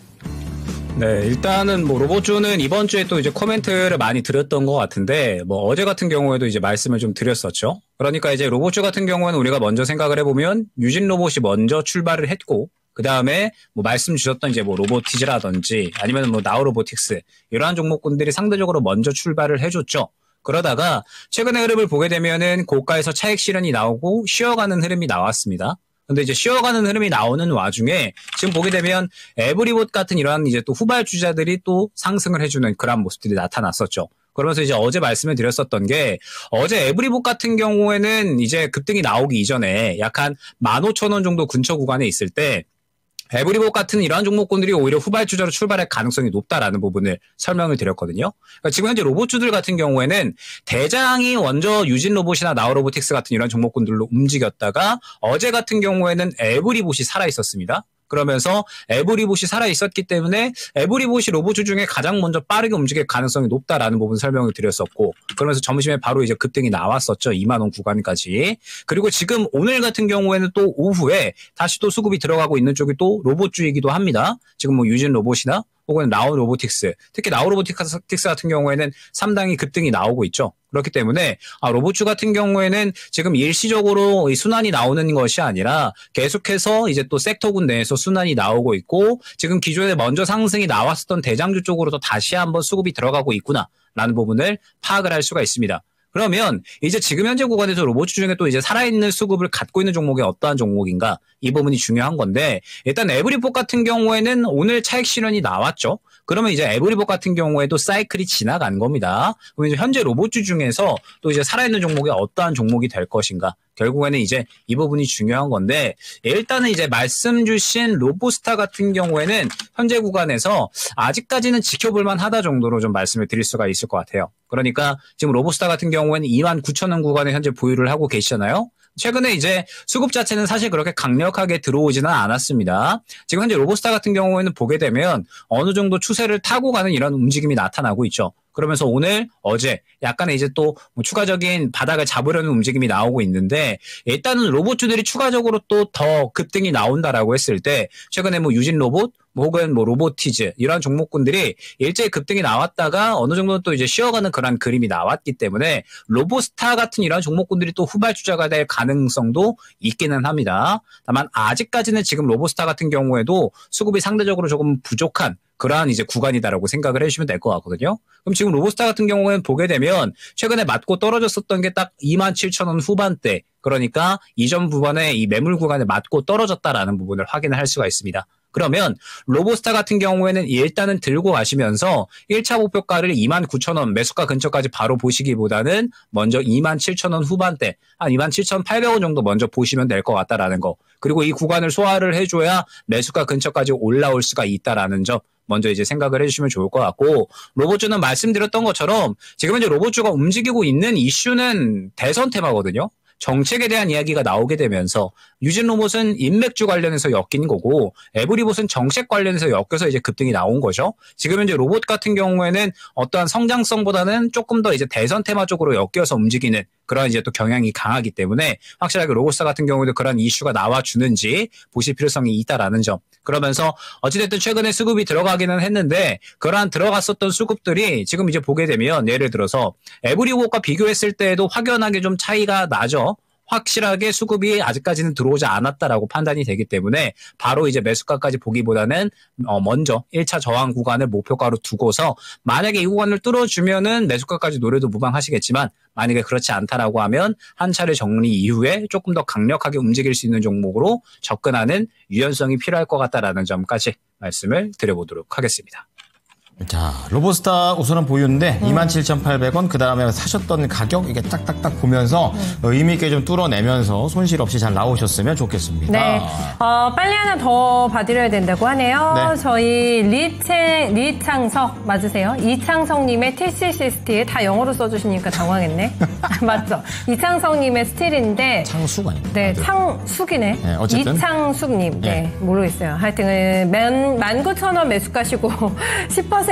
S6: 네, 일단은 뭐 로봇주는 이번 주에 또 이제 코멘트를 많이 드렸던 것 같은데, 뭐 어제 같은 경우에도 이제 말씀을 좀 드렸었죠. 그러니까 이제 로봇주 같은 경우는 우리가 먼저 생각을 해보면 유진 로봇이 먼저 출발을 했고, 그 다음에 뭐 말씀 주셨던 이제 뭐 로보티즈라든지 아니면 뭐 나우로보틱스 이러한 종목군들이 상대적으로 먼저 출발을 해줬죠. 그러다가 최근의 흐름을 보게 되면은 고가에서 차익 실현이 나오고 쉬어가는 흐름이 나왔습니다. 근데 이제 쉬어가는 흐름이 나오는 와중에 지금 보게 되면 에브리봇 같은 이러한 이제 또 후발주자들이 또 상승을 해주는 그런 모습들이 나타났었죠. 그러면서 이제 어제 말씀을 드렸었던 게 어제 에브리봇 같은 경우에는 이제 급등이 나오기 이전에 약 한 15,000원 정도 근처 구간에 있을 때 에브리봇 같은 이러한 종목군들이 오히려 후발주자로 출발할 가능성이 높다라는 부분을 설명을 드렸거든요. 그러니까 지금 현재 로봇주들 같은 경우에는 대장이 먼저 유진 로봇이나 나우로보틱스 같은 이런 종목군들로 움직였다가 어제 같은 경우에는 에브리봇이 살아있었습니다. 그러면서 에브리봇이 살아있었기 때문에 에브리봇이 로봇주 중에 가장 먼저 빠르게 움직일 가능성이 높다라는 부분 설명을 드렸었고, 그러면서 점심에 바로 이제 급등이 나왔었죠. 2만 원 구간까지. 그리고 지금 오늘 같은 경우에는 또 오후에 다시 또 수급이 들어가고 있는 쪽이 또 로봇주이기도 합니다. 지금 뭐 유진 로봇이나 혹은 나우로보틱스, 특히 나우로보틱스 같은 경우에는 3당이 급등이 나오고 있죠. 그렇기 때문에 로봇주 같은 경우에는 지금 일시적으로 이 순환이 나오는 것이 아니라 계속해서 이제 또 섹터군 내에서 순환이 나오고 있고, 지금 기존에 먼저 상승이 나왔었던 대장주 쪽으로도 다시 한번 수급이 들어가고 있구나라는 부분을 파악을 할 수가 있습니다. 그러면 이제 지금 현재 구간에서 로봇주 중에 또 이제 살아있는 수급을 갖고 있는 종목이 어떠한 종목인가, 이 부분이 중요한 건데, 일단 에브리봇 같은 경우에는 오늘 차익 실현이 나왔죠. 그러면 이제 에브리봇 같은 경우에도 사이클이 지나간 겁니다. 그럼 이제 현재 로봇주 중에서 또 이제 살아있는 종목이 어떠한 종목이 될 것인가, 결국에는 이제 이 부분이 중요한 건데, 일단은 이제 말씀 주신 로보스타 같은 경우에는 현재 구간에서 아직까지는 지켜볼만 하다 정도로 좀 말씀을 드릴 수가 있을 것 같아요. 그러니까 지금 로보스타 같은 경우에는 29,000원 구간에 현재 보유를 하고 계시잖아요. 최근에 이제 수급 자체는 사실 그렇게 강력하게 들어오지는 않았습니다. 지금 현재 로보스타 같은 경우에는 보게 되면 어느 정도 추세를 타고 가는 이런 움직임이 나타나고 있죠. 그러면서 오늘, 어제 약간의 이제 또 추가적인 바닥을 잡으려는 움직임이 나오고 있는데, 일단은 로봇주들이 추가적으로 또 더 급등이 나온다라고 했을 때 최근에 뭐 유진 로봇 혹은 뭐 로보티즈 이러한 종목군들이 일제히 급등이 나왔다가 어느 정도는 또 이제 쉬어가는 그런 그림이 나왔기 때문에 로보스타 같은 이러한 종목군들이 또 후발주자가 될 가능성도 있기는 합니다. 다만 아직까지는 지금 로보스타 같은 경우에도 수급이 상대적으로 조금 부족한 그러한 이제 구간이다라고 생각을 해주시면 될 것 같거든요. 그럼 지금 로보스타 같은 경우에는 보게 되면 최근에 맞고 떨어졌었던 게 딱 27,000원 후반대, 그러니까 이전 부분에 이 매물 구간에 맞고 떨어졌다라는 부분을 확인을 할 수가 있습니다. 그러면 로보스타 같은 경우에는 일단은 들고 가시면서 1차 목표가를 29,000원 매수가 근처까지 바로 보시기보다는 먼저 27,000원 후반대, 한 27,800원 정도 먼저 보시면 될 것 같다라는 거. 그리고 이 구간을 소화를 해줘야 매수가 근처까지 올라올 수가 있다라는 점 먼저 이제 생각을 해주시면 좋을 것 같고, 로봇주는 말씀드렸던 것처럼 지금 현재 로봇주가 움직이고 있는 이슈는 대선 테마거든요. 정책에 대한 이야기가 나오게 되면서 유진 로봇은 인맥주 관련해서 엮인 거고, 에브리봇은 정책 관련해서 엮여서 이제 급등이 나온 거죠. 지금 현재 로봇 같은 경우에는 어떠한 성장성보다는 조금 더 이제 대선 테마 쪽으로 엮여서 움직이는 그런 이제 또 경향이 강하기 때문에 확실하게 로봇사 같은 경우에도 그런 이슈가 나와주는지 보실 필요성이 있다라는 점. 그러면서 어찌됐든 최근에 수급이 들어가기는 했는데, 그러한 들어갔었던 수급들이 지금 이제 보게 되면 예를 들어서 에브리봇과 비교했을 때에도 확연하게 좀 차이가 나죠. 확실하게 수급이 아직까지는 들어오지 않았다라고 판단이 되기 때문에 바로 이제 매수가까지 보기보다는 먼저 1차 저항 구간을 목표가로 두고서 만약에 이 구간을 뚫어주면은 매수가까지 노려도 무방하시겠지만, 만약에 그렇지 않다라고 하면 한 차례 정리 이후에 조금 더 강력하게 움직일 수 있는 종목으로 접근하는 유연성이 필요할 것 같다라는 점까지 말씀을 드려보도록 하겠습니다.
S2: 자, 로보스타 우선은 보유인데 27,800원, 그 다음에 사셨던 가격 이게 딱딱딱 보면서 의미 있게 좀 뚫어내면서 손실 없이 잘 나오셨으면 좋겠습니다.
S3: 네. 빨리 하나 더 봐드려야 된다고 하네요.
S2: 네.
S3: 저희 리창석 맞으세요? 이창석님의 TCC 스틸 다 영어로 써주시니까 당황했네. 맞죠? 이창석님의 스틸인데.
S2: 창숙 아닙니까?
S3: 네, 창숙이네.
S2: 네, 어쨌든.
S3: 이창숙님. 네,
S2: 네.
S3: 모르겠어요. 하여튼 19,000원 매수 가시고 10%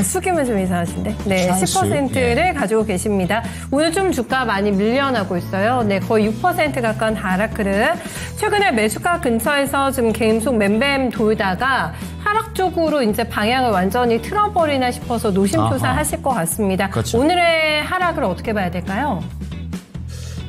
S3: 숙이면 좀 이상하신데. 네,
S2: 창숙,
S3: 10%를
S2: 예.
S3: 가지고 계십니다. 오늘 좀 주가 많이 밀려나고 있어요. 네, 거의 6% 가까운 하락 흐름. 최근에 매수가 근처에서 좀 계속 맴맴 돌다가 하락 쪽으로 이제 방향을 완전히 틀어버리나 싶어서 노심초사
S2: 아하.
S3: 하실 것 같습니다.
S2: 그렇죠.
S3: 오늘의 하락을 어떻게 봐야 될까요?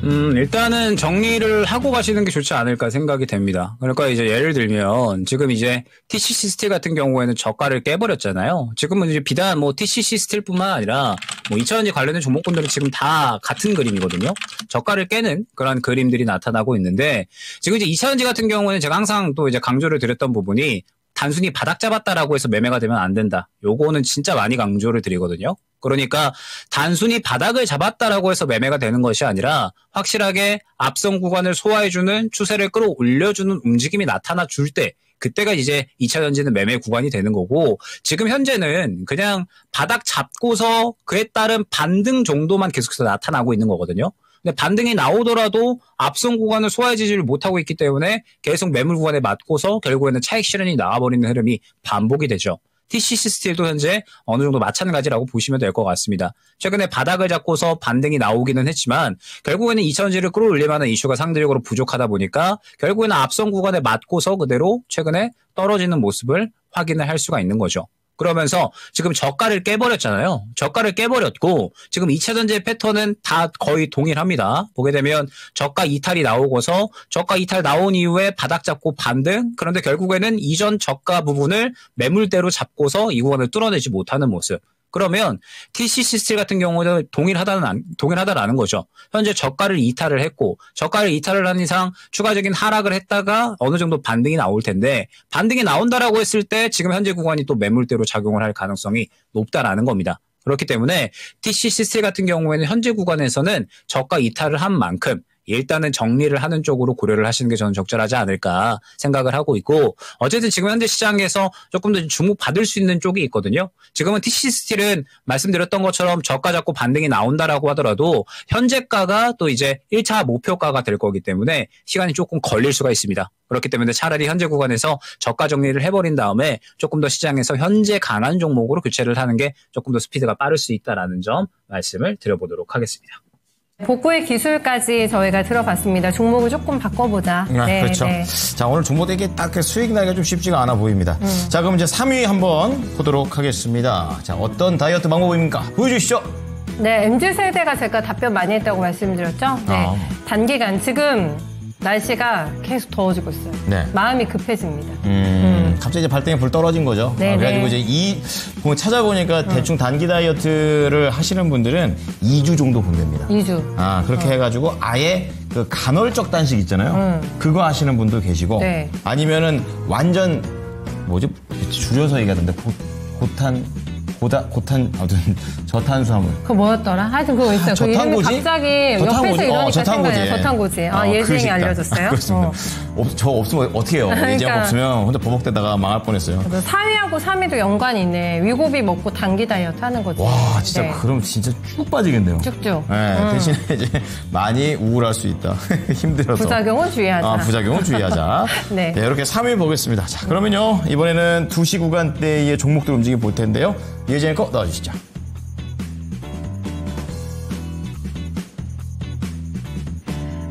S6: 일단은 정리를 하고 가시는 게 좋지 않을까 생각이 됩니다. 그러니까 이제 예를 들면 지금 이제 TCC 스틸 같은 경우에는 저가를 깨버렸잖아요. 지금은 이제 비단 뭐 TCC 스틸뿐만 아니라 뭐 2차전지 관련된 종목군들은 지금 다 같은 그림이거든요. 저가를 깨는 그런 그림들이 나타나고 있는데 지금 이제 2차전지 같은 경우는 제가 항상 또 이제 강조를 드렸던 부분이 단순히 바닥 잡았다라고 해서 매매가 되면 안 된다. 요거는 진짜 많이 강조를 드리거든요. 그러니까 단순히 바닥을 잡았다라고 해서 매매가 되는 것이 아니라 확실하게 앞선 구간을 소화해주는 추세를 끌어올려주는 움직임이 나타나 줄 때 그때가 이제 2차전지는 매매 구간이 되는 거고 지금 현재는 그냥 바닥 잡고서 그에 따른 반등 정도만 계속해서 나타나고 있는 거거든요. 근데 반등이 나오더라도 앞선 구간을 소화해지지를 못하고 있기 때문에 계속 매물 구간에 맞고서 결국에는 차익 실현이 나와버리는 흐름이 반복이 되죠. TCC 스틸도 현재 어느 정도 마찬가지라고 보시면 될 것 같습니다. 최근에 바닥을 잡고서 반등이 나오기는 했지만 결국에는 2차전지를 끌어올릴 만한 이슈가 상대적으로 부족하다 보니까 결국에는 앞선 구간에 맞고서 그대로 최근에 떨어지는 모습을 확인을 할 수가 있는 거죠. 그러면서 지금 저가를 깨버렸잖아요. 저가를 깨버렸고 지금 2차전지의 패턴은 다 거의 동일합니다. 보게 되면 저가 이탈이 나오고서 저가 이탈 나온 이후에 바닥 잡고 반등. 그런데 결국에는 이전 저가 부분을 매물대로 잡고서 이 구간을 뚫어내지 못하는 모습. 그러면 TCC 스틸 같은 경우는 동일하다라는 거죠. 현재 저가를 이탈을 했고 저가를 이탈을 한 이상 추가적인 하락을 했다가 어느 정도 반등이 나올 텐데 반등이 나온다라고 했을 때 지금 현재 구간이 또 매물대로 작용을 할 가능성이 높다라는 겁니다. 그렇기 때문에 TCC 스틸 같은 경우에는 현재 구간에서는 저가 이탈을 한 만큼 일단은 정리를 하는 쪽으로 고려를 하시는 게 저는 적절하지 않을까 생각을 하고 있고 어쨌든 지금 현재 시장에서 조금 더 주목받을 수 있는 쪽이 있거든요. 지금은 TCC 스틸은 말씀드렸던 것처럼 저가 잡고 반등이 나온다라고 하더라도 현재가가 또 이제 1차 목표가가 될 거기 때문에 시간이 조금 걸릴 수가 있습니다. 그렇기 때문에 차라리 현재 구간에서 저가 정리를 해버린 다음에 조금 더 시장에서 현재 강한 종목으로 교체를 하는 게 조금 더 스피드가 빠를 수 있다는 점 말씀을 드려보도록 하겠습니다.
S3: 복구의 기술까지 저희가 들어봤습니다. 종목을 조금 바꿔보자. 네,
S2: 그렇죠.
S3: 네.
S2: 자, 오늘 종목에게 딱 수익 나기가 좀 쉽지가 않아 보입니다. 자, 그럼 이제 3위 한번 보도록 하겠습니다. 자, 어떤 다이어트 방법입니까? 보여주시죠.
S3: 네, MZ세대가 제가 답변 많이 했다고 말씀드렸죠. 네, 단기간 지금 날씨가 계속 더워지고 있어요.
S2: 네.
S3: 마음이 급해집니다.
S2: 갑자기 이제 발등에 불 떨어진 거죠.
S3: 네,
S2: 그래가지고
S3: 네.
S2: 이제 찾아보니까 대충 단기 다이어트를 하시는 분들은 2주 정도 본답니다.
S3: 2주.
S2: 그렇게 해가지고 아예 그 간헐적 단식 있잖아요. 그거 하시는 분도 계시고
S3: 네.
S2: 아니면은 완전 뭐지 줄여서 얘기하던데 아무튼 저탄수화물.
S3: 그거 뭐였더라? 하여튼 그거 있어요. 그 이름이
S2: 저탄고지?
S3: 갑자기
S2: 저탄고지.
S3: 옆에서 이러니까
S2: 저탄고지.
S3: 생각나요. 저탄고지.
S2: 그
S3: 예진이
S2: 식단.
S3: 알려줬어요.
S2: 그렇습니다. 저 없으면 어떻게 해요?
S3: 그러니까.
S2: 예지약 없으면 혼자 버벅대다가 망할 뻔했어요.
S3: 4위하고 3위도 연관이 있네. 위고비 먹고 단기 다이어트 하는 거지.
S2: 와, 진짜
S3: 네.
S2: 그럼 진짜 쭉 빠지겠네요.
S3: 쭉쭉.
S2: 네, 대신에 이제 많이 우울할 수 있다. 힘들어서.
S3: 부작용은 주의하자.
S2: 부작용은 주의하자.
S3: 네.
S2: 네, 이렇게 3위 보겠습니다. 자, 그러면요. 이번에는 2시 구간대의 종목들 움직임 볼 텐데요. 예전에 거 넣어주시죠.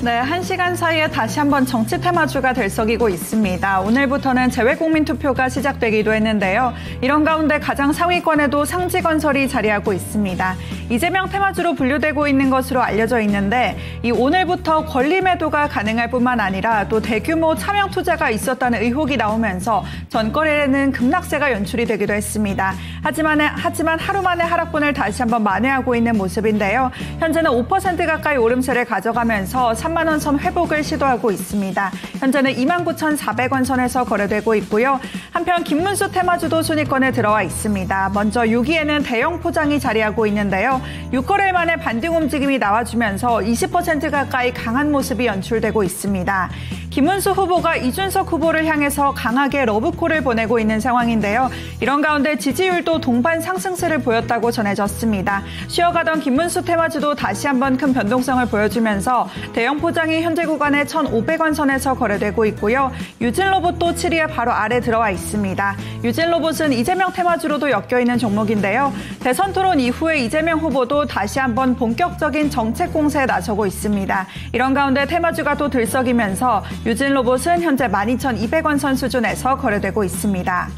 S5: 네, 1시간 사이에 다시 한번 정치 테마주가 들썩이고 있습니다. 오늘부터는 재외국민 투표가 시작되기도 했는데요. 이런 가운데 가장 상위권에도 상지건설이 자리하고 있습니다. 이재명 테마주로 분류되고 있는 것으로 알려져 있는데 이 오늘부터 권리 매도가 가능할 뿐만 아니라 또 대규모 차명 투자가 있었다는 의혹이 나오면서 전거래에는 급락세가 연출이 되기도 했습니다. 하지만 하루 만에 하락분을 다시 한번 만회하고 있는 모습인데요. 현재는 5% 가까이 오름세를 가져가면서 3만 원 선 회복을 시도하고 있습니다. 현재는 29,400원 선에서 거래되고 있고요. 한편 김문수 테마주도 순위권에 들어와 있습니다. 먼저 6위에는 대형 포장이 자리하고 있는데요. 6거래일 만에 반등 움직임이 나와주면서 20% 가까이 강한 모습이 연출되고 있습니다. 김문수 후보가 이준석 후보를 향해서 강하게 러브콜을 보내고 있는 상황인데요. 이런 가운데 지지율도 동반 상승세를 보였다고 전해졌습니다. 쉬어가던 김문수 테마주도 다시 한번 큰 변동성을 보여주면서 대형 포장이 현재 구간에 1,500원 선에서 거래되고 있고요. 유진로봇도 7위에 바로 아래 들어와 있습니다. 유진로봇은 이재명 테마주로도 엮여있는 종목인데요. 대선 토론 이후에 이재명 후보도 다시 한번 본격적인 정책 공세에 나서고 있습니다. 이런 가운데 테마주가 또 들썩이면서 유진로봇은 현재 12,200원 선 수준에서 거래되고 있습니다.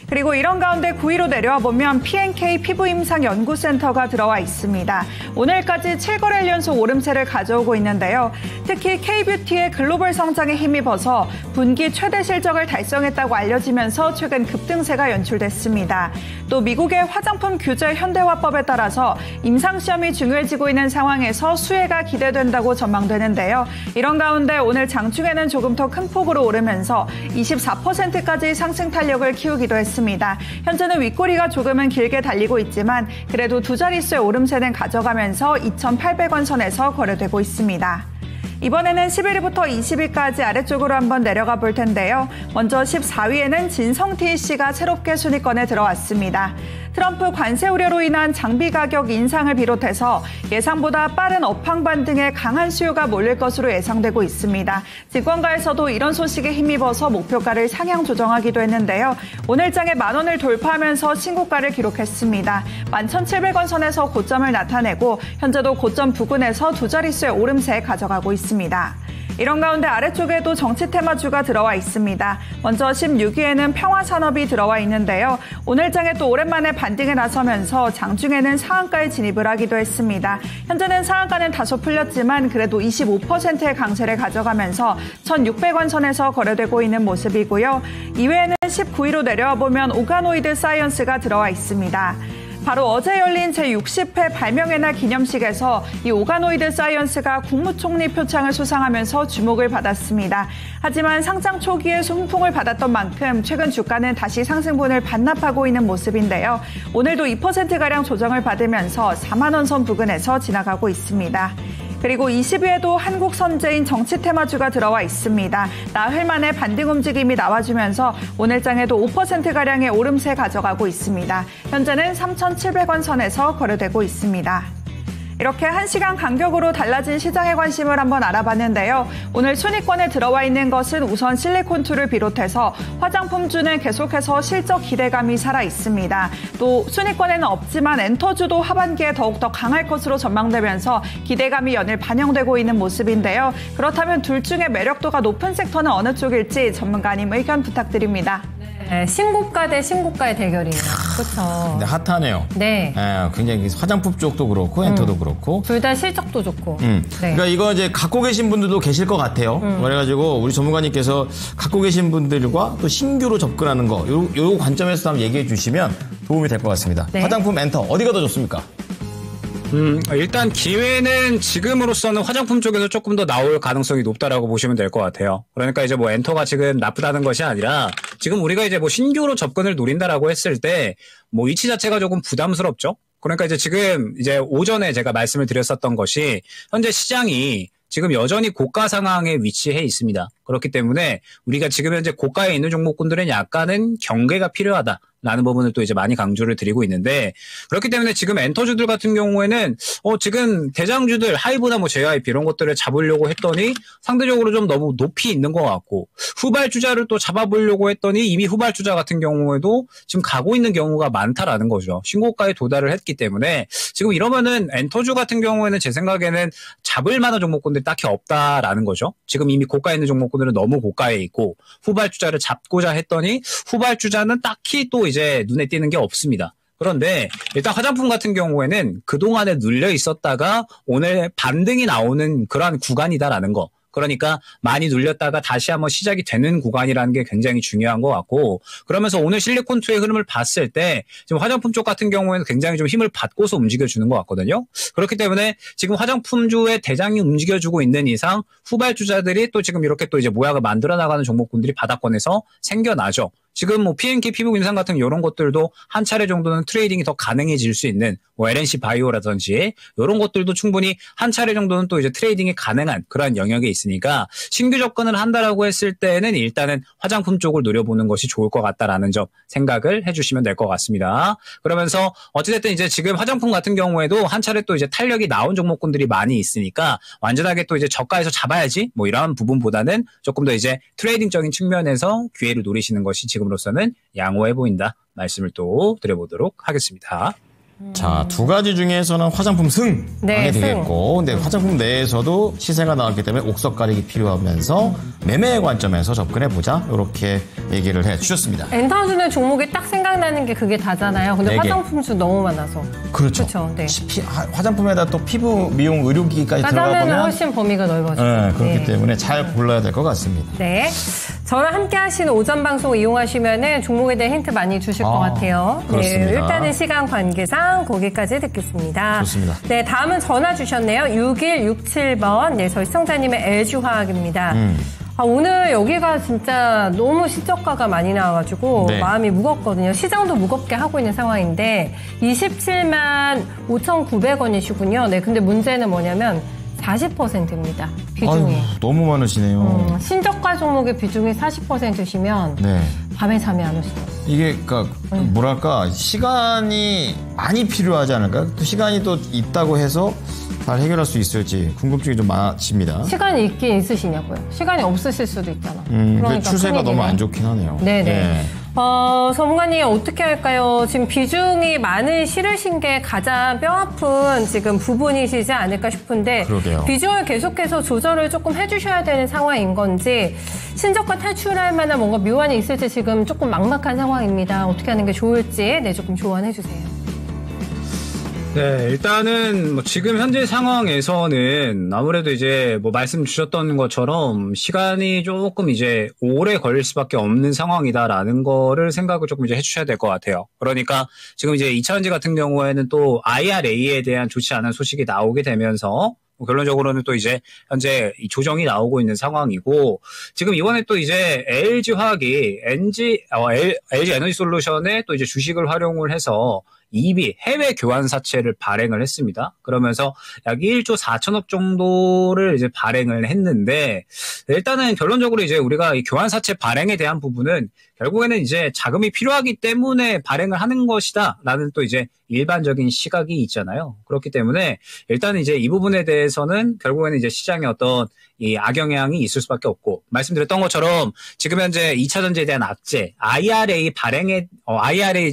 S5: 그리고 이런 가운데 9위로 내려와 보면 P&K 피부임상연구센터가 들어와 있습니다. 오늘까지 7거래일 연속 오름세를 가져오고 있는데요. 특히 K뷰티의 글로벌 성장에 힘입어서 분기 최대 실적을 달성했다고 알려지면서 최근 급등세가 연출됐습니다. 또 미국의 화장품 규제 현대화법에 따라서 임상시험이 중요해지고 있는 상황에서 수혜가 기대된다고 전망되는데요. 이런 가운데 오늘 장중에는 조금 더 큰 폭으로 오르면서 24%까지 상승 탄력을 키우기도 했습니다. 현재는 윗꼬리가 조금은 길게 달리고 있지만 그래도 두 자릿수의 오름세는 가져가면서 2,800원 선에서 거래되고 있습니다. 이번에는 11위부터 20위까지 아래쪽으로 한번 내려가 볼 텐데요. 먼저 14위에는 진성TC가 새롭게 순위권에 들어왔습니다. 트럼프 관세 우려로 인한 장비 가격 인상을 비롯해서 예상보다 빠른 업황 반등에 강한 수요가 몰릴 것으로 예상되고 있습니다. 증권가에서도 이런 소식에 힘입어서 목표가를 상향 조정하기도 했는데요. 오늘 장에 10,000원을 돌파하면서 신고가를 기록했습니다. 11,700원 선에서 고점을 나타내고 현재도 고점 부근에서 두 자릿수의 오름세 가져가고 있습니다. 이런 가운데 아래쪽에도 정치 테마주가 들어와 있습니다. 먼저 16위에는 평화산업이 들어와 있는데요. 오늘 장에 또 오랜만에 반등에 나서면서 장중에는 상한가에 진입을 하기도 했습니다. 현재는 상한가는 다소 풀렸지만 그래도 25%의 강세를 가져가면서 1,600원 선에서 거래되고 있는 모습이고요. 이외에는 19위로 내려와 보면 오가노이드 사이언스가 들어와 있습니다. 바로 어제 열린 제60회 발명의 날 기념식에서 이 오가노이드 사이언스가 국무총리 표창을 수상하면서 주목을 받았습니다. 하지만 상장 초기에 훈풍을 받았던 만큼 최근 주가는 다시 상승분을 반납하고 있는 모습인데요. 오늘도 2%가량 조정을 받으면서 4만 원 선 부근에서 지나가고 있습니다. 그리고 20위에도 한국 선제인 정치 테마주가 들어와 있습니다. 나흘 만에 반등 움직임이 나와주면서 오늘 장에도 5%가량의 오름세 가져가고 있습니다. 현재는 3,700원 선에서 거래되고 있습니다. 이렇게 1시간 간격으로 달라진 시장의 관심을 한번 알아봤는데요. 오늘 순위권에 들어와 있는 것은 우선 실리콘투를 비롯해서 화장품주는 계속해서 실적 기대감이 살아 있습니다. 또 순위권에는 없지만 엔터주도 하반기에 더욱더 강할 것으로 전망되면서 기대감이 연일 반영되고 있는 모습인데요. 그렇다면 둘 중에 매력도가 높은 섹터는 어느 쪽일지 전문가님 의견 부탁드립니다.
S3: 네, 신고가 대 신고가의 대결이에요. 그렇죠.
S2: 근데 핫하네요.
S3: 네.
S2: 굉장히 화장품 쪽도 그렇고 엔터도 그렇고.
S3: 둘 다 실적도 좋고. 네.
S2: 그러니까 이거 이제 갖고 계신 분들도 계실 것 같아요. 그래가지고 우리 전문가님께서 갖고 계신 분들과 또 신규로 접근하는 거, 요 관점에서 한번 얘기해 주시면 도움이 될 것 같습니다.
S3: 네.
S2: 화장품 엔터 어디가 더 좋습니까?
S6: 일단 기회는 지금으로서는 화장품 쪽에서 조금 더 나올 가능성이 높다라고 보시면 될 것 같아요. 그러니까 이제 뭐 엔터가 지금 나쁘다는 것이 아니라 지금 우리가 이제 뭐 신규로 접근을 노린다라고 했을 때 뭐 위치 자체가 조금 부담스럽죠. 그러니까 이제 지금 이제 오전에 제가 말씀을 드렸었던 것이 현재 시장이 지금 여전히 고가 상황에 위치해 있습니다. 그렇기 때문에 우리가 지금 현재 고가에 있는 종목군들은 약간은 경계가 필요하다라는 부분을 또 이제 많이 강조를 드리고 있는데 그렇기 때문에 지금 엔터주들 같은 경우에는 지금 대장주들 하이브나 뭐 JYP 이런 것들을 잡으려고 했더니 상대적으로 좀 너무 높이 있는 것 같고 후발주자를 또 잡아보려고 했더니 이미 후발주자 같은 경우에도 지금 가고 있는 경우가 많다라는 거죠. 신고가에 도달을 했기 때문에 지금 이러면은 엔터주 같은 경우에는 제 생각에는 잡을 만한 종목군들이 딱히 없다라는 거죠. 지금 이미 고가에 있는 종목군들은 너무 고가에 있고 후발주자를 잡고자 했더니 후발주자는 딱히 또 이제 눈에 띄는 게 없습니다. 그런데 일단 화장품 같은 경우에는 그동안에 눌려 있었다가 오늘 반등이 나오는 그러한 구간이다라는 거. 그러니까 많이 눌렸다가 다시 한번 시작이 되는 구간이라는 게 굉장히 중요한 것 같고, 그러면서 오늘 실리콘2의 흐름을 봤을 때 지금 화장품 쪽 같은 경우에는 굉장히 좀 힘을 받고서 움직여주는 것 같거든요. 그렇기 때문에 지금 화장품주의 대장이 움직여주고 있는 이상 후발주자들이 또 지금 이렇게 또 이제 모양을 만들어 나가는 종목군들이 바닥권에서 생겨나죠. 지금 뭐 P&K 피부임상 같은 이런 것들도 한 차례 정도는 트레이딩이 더 가능해질 수 있는 뭐 LNC 바이오라든지 이런 것들도 충분히 한 차례 정도는 또 이제 트레이딩이 가능한 그러한 영역에 있으니까 신규 접근을 한다라고 했을 때는 일단은 화장품 쪽을 노려보는 것이 좋을 것 같다라는 점 생각을 해주시면 될 것 같습니다. 그러면서 어찌됐든 이제 지금 화장품 같은 경우에도 한 차례 또 이제 탄력이 나온 종목군들이 많이 있으니까 완전하게 또 이제 저가에서 잡아야지 뭐 이런 부분보다는 조금 더 이제 트레이딩적인 측면에서 기회를 노리시는 것이 지금으로서는 양호해 보인다 말씀을 또 드려보도록 하겠습니다.
S2: 자, 두 가지 중에서는 화장품 승
S3: 네,
S2: 하게 되겠고, 근데 화장품 내에서도 시세가 나왔기 때문에 옥석 가리기 필요하면서 매매의 관점에서 접근해 보자 이렇게 얘기를 해 주셨습니다.
S3: 엔터주는 종목이 딱 생각나는 게 그게 다잖아요. 근데
S2: 네 개.
S3: 화장품주 너무 많아서.
S2: 그렇죠.
S3: 그렇죠. 네.
S2: 화장품에다 또 피부 미용 의료기기까지 들어가
S3: 가자면
S2: 보면
S3: 훨씬 범위가 넓어지죠.
S2: 네, 그렇기
S3: 네.
S2: 때문에 잘 골라야 될 것 같습니다.
S3: 네. 저랑 함께 하시는 오전 방송 이용하시면은 종목에 대해 힌트 많이 주실 것 같아요.
S2: 그렇습니다.
S3: 네, 일단은 시간 관계상 거기까지 듣겠습니다.
S2: 좋습니다.
S3: 네, 다음은 전화 주셨네요. 6167번. 네, 저희 시청자님의 LG화학입니다. 오늘 여기가 진짜 너무 시저가가 많이 나와가지고
S2: 네.
S3: 마음이 무겁거든요. 시장도 무겁게 하고 있는 상황인데 27만 5,900원이시군요. 네, 근데 문제는 뭐냐면 40%입니다. 비중이.
S2: 아유, 너무 많으시네요.
S3: 신저가 종목의 비중이 40%시면
S2: 네.
S3: 밤에 잠이 안 오시죠.
S2: 이게 그러니까 뭐랄까 시간이 많이 필요하지 않을까요? 또 시간이 또 있다고 해서 잘 해결할 수 있을지 궁금증이 좀 많아집니다.
S3: 시간이 있긴 있으시냐고요. 시간이 없으실 수도 있잖아.
S2: 근데 추세가 너무 안 좋긴 하네요.
S3: 네네.
S2: 네.
S3: 전문가님 어떻게 할까요? 지금 비중이 많이 실으신 게 가장 뼈아픈 지금 부분이시지 않을까 싶은데
S2: 그러게요.
S3: 비중을 계속해서 조절을 조금 해주셔야 되는 상황인 건지 신저가 탈출할 만한 뭔가 묘안이 있을지 지금 조금 막막한 상황입니다. 어떻게 하는 게 좋을지 네 조금 조언해 주세요.
S6: 네, 일단은 뭐 지금 현재 상황에서는 아무래도 이제 뭐 말씀 주셨던 것처럼 시간이 조금 이제 오래 걸릴 수밖에 없는 상황이다라는 거를 생각을 조금 이제 해주셔야 될 것 같아요. 그러니까 지금 이제 2차전지 같은 경우에는 또 IRA에 대한 좋지 않은 소식이 나오게 되면서 뭐 결론적으로는 또 이제 현재 이 조정이 나오고 있는 상황이고 지금 이번에 또 이제 LG 화학이 LG 에너지 솔루션에 또 이제 주식을 활용을 해서 EB 해외 교환사채를 발행을 했습니다. 그러면서 약 1조 4천억 정도를 이제 발행을 했는데 일단은 결론적으로 이제 우리가 이 교환사채 발행에 대한 부분은 결국에는 이제 자금이 필요하기 때문에 발행을 하는 것이다라는 또 이제 일반적인 시각이 있잖아요. 그렇기 때문에 일단은 이제 이 부분에 대해서는 결국에는 이제 시장에 어떤 이 악영향이 있을 수밖에 없고 말씀드렸던 것처럼 지금 현재 2차 전지에 대한 악재, IRA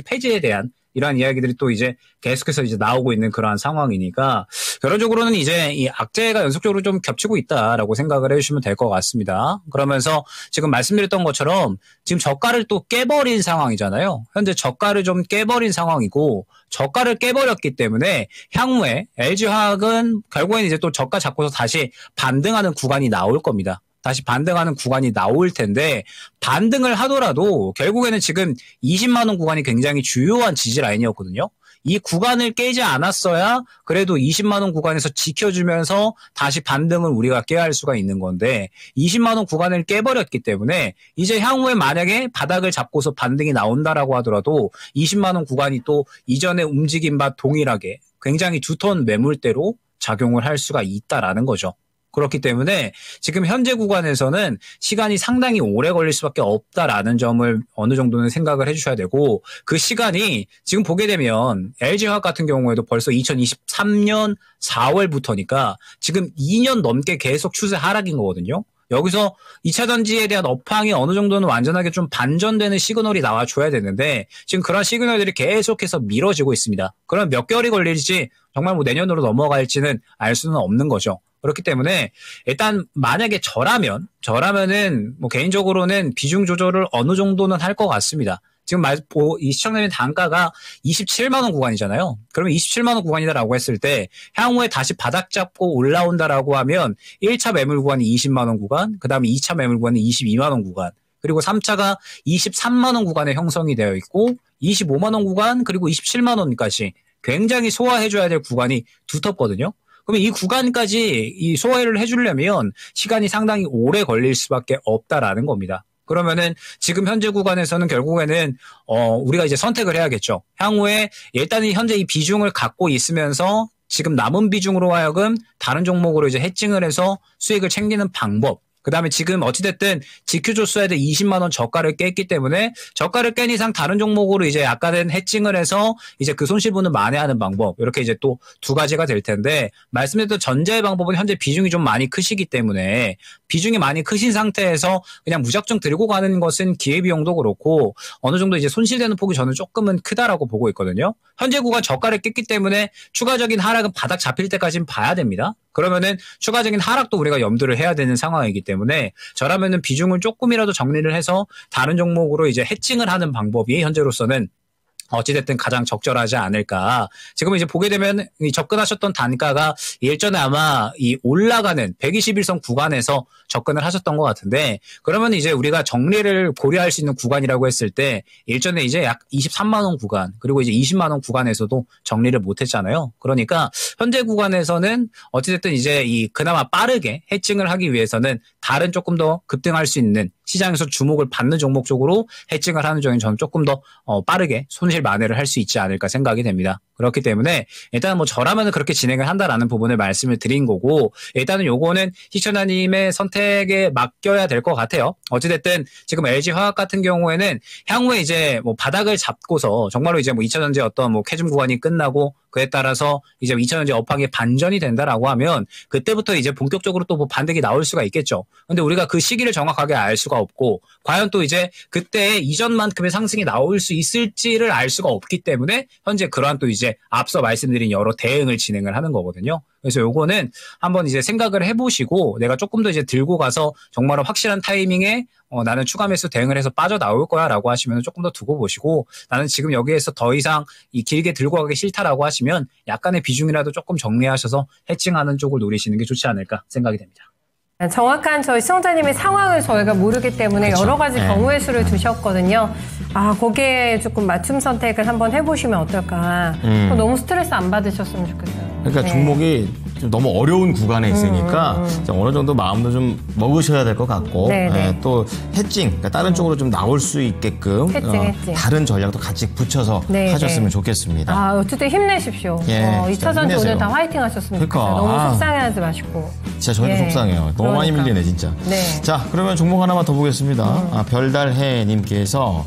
S6: 폐지에 대한 이러한 이야기들이 또 이제 계속해서 이제 나오고 있는 그러한 상황이니까 결론적으로는 이제 이 악재가 연속적으로 좀 겹치고 있다라고 생각을 해주시면 될 것 같습니다. 그러면서 지금 말씀드렸던 것처럼 지금 저가를 또 깨버린 상황이잖아요. 현재 저가를 좀 깨버린 상황이고 저가를 깨버렸기 때문에 향후에 LG화학은 결국에는 이제 또 저가 잡고서 다시 반등하는 구간이 나올 겁니다. 다시 반등하는 구간이 나올 텐데 반등을 하더라도 결국에는 지금 20만 원 구간이 굉장히 주요한 지지 라인이었거든요. 이 구간을 깨지 않았어야 그래도 20만 원 구간에서 지켜주면서 다시 반등을 우리가 깨야 할 수가 있는 건데 20만 원 구간을 깨버렸기 때문에 이제 향후에 만약에 바닥을 잡고서 반등이 나온다라고 하더라도 20만 원 구간이 또 이전의 움직임과 동일하게 굉장히 두터운 매물대로 작용을 할 수가 있다라는 거죠. 그렇기 때문에 지금 현재 구간에서는 시간이 상당히 오래 걸릴 수밖에 없다라는 점을 어느 정도는 생각을 해주셔야 되고 그 시간이 지금 보게 되면 LG화학 같은 경우에도 벌써 2023년 4월부터니까 지금 2년 넘게 계속 추세 하락인 거거든요. 여기서 2차 전지에 대한 업황이 어느 정도는 완전하게 좀 반전되는 시그널이 나와줘야 되는데 지금 그런 시그널들이 계속해서 미뤄지고 있습니다. 그럼 몇 개월이 걸릴지 정말 뭐 내년으로 넘어갈지는 알 수는 없는 거죠. 그렇기 때문에 일단 만약에 저라면은 뭐 개인적으로는 비중 조절을 어느 정도는 할 것 같습니다. 지금 이 시청자님 단가가 27만 원 구간이잖아요. 그러면 27만 원 구간이다라고 했을 때 향후에 다시 바닥 잡고 올라온다라고 하면 1차 매물 구간이 20만 원 구간, 그다음에 2차 매물 구간이 22만 원 구간, 그리고 3차가 23만 원 구간에 형성이 되어 있고 25만 원 구간 그리고 27만 원까지 굉장히 소화해줘야 될 구간이 두텁거든요. 그러면 이 구간까지 이 소화를 해주려면 시간이 상당히 오래 걸릴 수밖에 없다라는 겁니다. 그러면은 지금 현재 구간에서는 결국에는 우리가 이제 선택을 해야겠죠. 향후에 일단은 현재 이 비중을 갖고 있으면서 지금 남은 비중으로 하여금 다른 종목으로 이제 해칭을 해서 수익을 챙기는 방법. 그다음에 지금 어찌됐든 지켜줬어야 될 20만 원 저가를 깼기 때문에 저가를 깬 이상 다른 종목으로 이제 약간은 해칭을 해서 이제 그 손실분을 만회하는 방법. 이렇게 이제 또 두 가지가 될 텐데 말씀드렸던 전제의 방법은 현재 비중이 좀 많이 크시기 때문에 비중이 많이 크신 상태에서 그냥 무작정 들고 가는 것은 기회비용도 그렇고 어느 정도 이제 손실되는 폭이 저는 조금은 크다라고 보고 있거든요. 현재 구간 저가를 깼기 때문에 추가적인 하락은 바닥 잡힐 때까지는 봐야 됩니다. 그러면은 추가적인 하락도 우리가 염두를 해야 되는 상황이기 때문에 저라면은 비중을 조금이라도 정리를 해서 다른 종목으로 이제 해칭을 하는 방법이 현재로서는 어찌됐든 가장 적절하지 않을까. 지금 이제 보게 되면 이 접근하셨던 단가가 일전에 아마 이 올라가는 121선 구간에서 접근을 하셨던 것 같은데 그러면 이제 우리가 정리를 고려할 수 있는 구간이라고 했을 때 일전에 이제 약 23만 원 구간 그리고 이제 20만 원 구간에서도 정리를 못했잖아요. 그러니까 현재 구간에서는 어찌됐든 이제 이 그나마 빠르게 해칭을 하기 위해서는 다른 조금 더 급등할 수 있는 시장에서 주목을 받는 종목 쪽으로 해칭을 하는 쪽이 저는 조금 더 빠르게 손실 만회를 할 수 있지 않을까 생각이 됩니다. 그렇기 때문에 일단 뭐 저라면 그렇게 진행을 한다라는 부분을 말씀을 드린 거고 일단은 요거는 시청자님의 선택에 맡겨야 될 것 같아요. 어찌됐든 지금 LG화학 같은 경우에는 향후에 이제 뭐 바닥을 잡고서 정말로 이제 뭐 2차전지 어떤 뭐 캐즘 구간이 끝나고 그에 따라서 이제 2차전지 업황이 반전이 된다라고 하면 그때부터 이제 본격적으로 또 뭐 반등이 나올 수가 있겠죠. 근데 우리가 그 시기를 정확하게 알 수가 없고 과연 또 이제 그때 이전만큼의 상승이 나올 수 있을지를 알 수가 없기 때문에 현재 그러한 또 이제 앞서 말씀드린 여러 대응을 진행을 하는 거거든요. 그래서 요거는 한번 이제 생각을 해보시고 내가 조금 더 이제 들고 가서 정말 확실한 타이밍에 나는 추가 매수 대응을 해서 빠져나올 거야 라고 하시면 조금 더 두고 보시고 나는 지금 여기에서 더 이상 이 길게 들고 가기 싫다라고 하시면 약간의 비중이라도 조금 정리하셔서 해칭하는 쪽을 노리시는 게 좋지 않을까 생각이 됩니다.
S3: 정확한 저희 시청자님의 상황을 저희가 모르기 때문에
S2: 그렇죠.
S3: 여러 가지
S2: 네.
S3: 경우의 수를 두셨거든요. 거기에 조금 맞춤 선택을 한번 해보시면 어떨까. 너무 스트레스 안 받으셨으면 좋겠어요.
S2: 그러니까
S3: 네.
S2: 종목이 좀 너무 어려운 구간에 있으니까 어느 정도 마음도 좀 먹으셔야 될 것 같고
S3: 네네.
S2: 또 해칭, 그러니까 다른 쪽으로 좀 나올 수 있게끔
S3: 해칭.
S2: 다른 전략도 같이 붙여서
S3: 네,
S2: 하셨으면
S3: 네.
S2: 좋겠습니다.
S3: 어쨌든 힘내십시오.
S2: 예,
S3: 2차전지
S2: 힘내세요.
S3: 오늘 다 화이팅 하셨으면
S2: 그러니까,
S3: 좋겠어요. 너무 속상해하지 마시고.
S2: 진짜 저희도
S3: 예.
S2: 속상해요. 너무 많이
S3: 그러니까.
S2: 밀리네 진짜.
S3: 네.
S2: 자, 그러면 종목 하나만 더 보겠습니다. 별달해님께서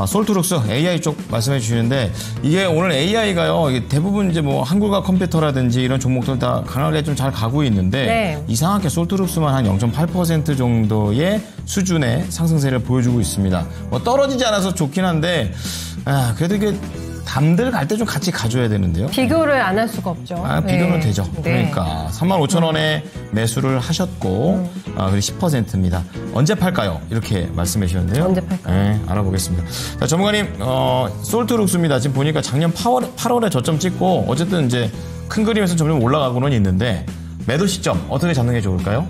S2: 솔트룩스 AI 쪽 말씀해 주시는데 이게 오늘 AI가요 대부분 이제 뭐 한국과 컴퓨터라든지 이런 종목들 다 강하게 좀 잘 가고 있는데
S3: 네.
S2: 이상하게 솔트룩스만 한 0.8% 정도의 수준의 상승세를 보여주고 있습니다. 뭐 떨어지지 않아서 좋긴 한데 그래도 이게 담들 갈 때 좀 같이 가줘야 되는데요.
S3: 비교를 안 할 수가 없죠.
S2: 비교는
S3: 네.
S2: 되죠.
S3: 네.
S2: 그러니까 35,000원에 매수를 하셨고 그리고 10%입니다. 언제 팔까요? 이렇게 말씀해 주셨는데요.
S3: 언제 팔까요?
S2: 네, 알아보겠습니다. 자, 전문가님, 솔트룩스입니다. 지금 보니까 작년 8월에 저점 찍고 어쨌든 이제 큰 그림에서 점점 올라가고는 있는데 매도 시점 어떻게 잡는 게 좋을까요?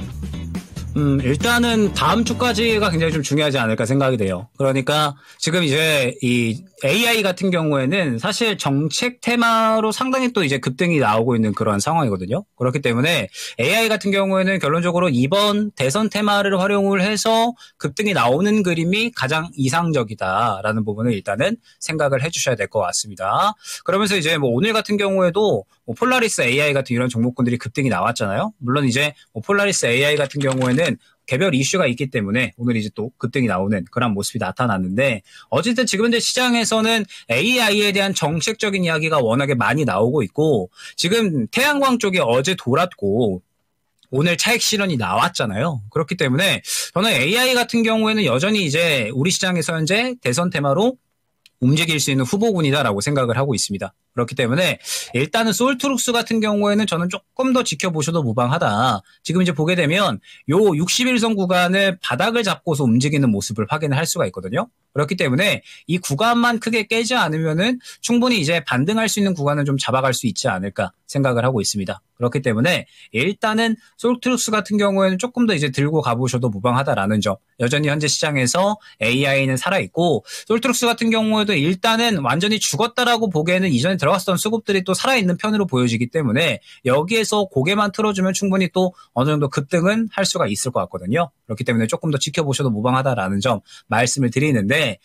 S6: 일단은 다음 주까지가 굉장히 좀 중요하지 않을까 생각이 돼요. 그러니까 지금 이제 이 AI 같은 경우에는 사실 정책 테마로 상당히 또 이제 급등이 나오고 있는 그런 상황이거든요. 그렇기 때문에 AI 같은 경우에는 결론적으로 이번 대선 테마를 활용을 해서 급등이 나오는 그림이 가장 이상적이다라는 부분을 일단은 생각을 해주셔야 될 것 같습니다. 그러면서 이제 뭐 오늘 같은 경우에도 뭐 폴라리스 AI 같은 이런 종목군들이 급등이 나왔잖아요. 물론 이제 뭐 폴라리스 AI 같은 경우에는 개별 이슈가 있기 때문에 오늘 이제 또 급등이 나오는 그런 모습이 나타났는데 어쨌든 지금 현재 시장에서는 AI에 대한 정책적인 이야기가 워낙에 많이 나오고 있고 지금 태양광 쪽이 어제 돌았고 오늘 차익 실현이 나왔잖아요. 그렇기 때문에 저는 AI 같은 경우에는 여전히 이제 우리 시장에서 현재 대선 테마로 움직일 수 있는 후보군이다라고 생각을 하고 있습니다. 그렇기 때문에 일단은 솔트룩스 같은 경우에는 저는 조금 더 지켜보셔도 무방하다. 지금 이제 보게 되면 요 61선 구간을 바닥을 잡고서 움직이는 모습을 확인을 할 수가 있거든요. 그렇기 때문에 이 구간만 크게 깨지 않으면은 충분히 이제 반등할 수 있는 구간은 좀 잡아갈 수 있지 않을까 생각을 하고 있습니다. 그렇기 때문에 일단은 솔트룩스 같은 경우에는 조금 더 이제 들고 가보셔도 무방하다라는 점. 여전히 현재 시장에서 AI는 살아있고 솔트룩스 같은 경우에도 일단은 완전히 죽었다라고 보기에는 이전에 들어갔던 수급들이 또 살아있는 편으로 보여지기 때문에 여기에서 고개만 틀어주면 충분히 또 어느 정도 급등은 할 수가 있을 것 같거든요. 그렇기 때문에 조금 더 지켜보셔도 무방하다라는 점 말씀을 드리는데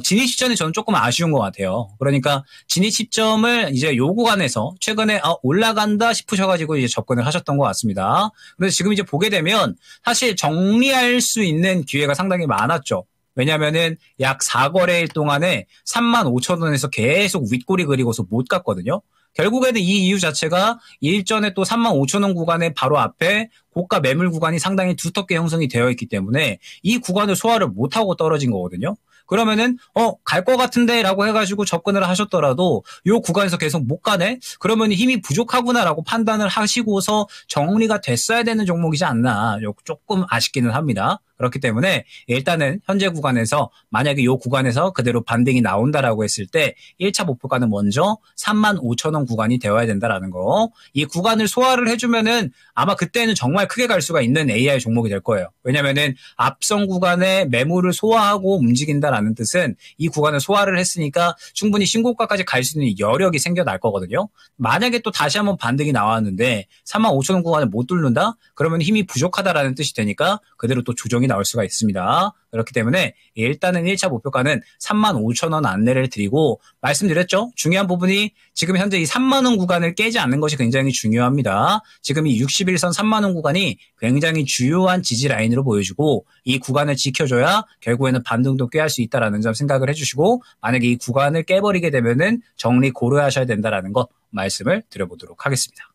S6: 진입 시점이 저는 조금 아쉬운 것 같아요. 그러니까 진입 시점을 이제 요 구간에서 최근에 올라간다 싶으셔가지고 이제 접근을 하셨던 것 같습니다. 그래서 지금 이제 보게 되면 사실 정리할 수 있는 기회가 상당히 많았죠. 왜냐면은 약 4거래일 동안에 35,000원에서 계속 윗꼬리 그리고서 못 갔거든요. 결국에는 이 이유 자체가 일전에 또 35,000원 구간의 바로 앞에 고가 매물 구간이 상당히 두텁게 형성이 되어 있기 때문에 이 구간을 소화를 못하고 떨어진 거거든요. 그러면은 갈 것 같은데 라고 해가지고 접근을 하셨더라도 요 구간에서 계속 못 가네? 그러면 힘이 부족하구나라고 판단을 하시고서 정리가 됐어야 되는 종목이지 않나 조금 아쉽기는 합니다. 그렇기 때문에 일단은 현재 구간에서 만약에 요 구간에서 그대로 반등이 나온다라고 했을 때 1차 목표가는 먼저 35,000원 구간이 되어야 된다라는 거. 이 구간을 소화를 해주면은 아마 그때는 정말 크게 갈 수가 있는 AI 종목이 될 거예요. 왜냐면은 앞선 구간에 매물을 소화하고 움직인다라는 뜻은 이 구간을 소화를 했으니까 충분히 신고가까지 갈 수 있는 여력이 생겨날 거거든요. 만약에 또 다시 한번 반등이 나왔는데 35,000원 구간을 못 뚫는다? 그러면 힘이 부족하다라는 뜻이 되니까 그대로 또 조정이 나올 수가 있습니다. 그렇기 때문에 일단은 1차 목표가는 35,000원 안내를 드리고 말씀드렸죠. 중요한 부분이 지금 현재 이 3만원 구간을 깨지 않는 것이 굉장히 중요합니다. 지금 이 61선 3만원 구간이 굉장히 주요한 지지 라인으로 보여주고 이 구간을 지켜줘야 결국에는 반등도 꾀할 수 있다는 점 생각을 해주시고 만약에 이 구간을 깨버리게 되면은 정리 고려하셔야 된다는 거 말씀을 드려보도록 하겠습니다.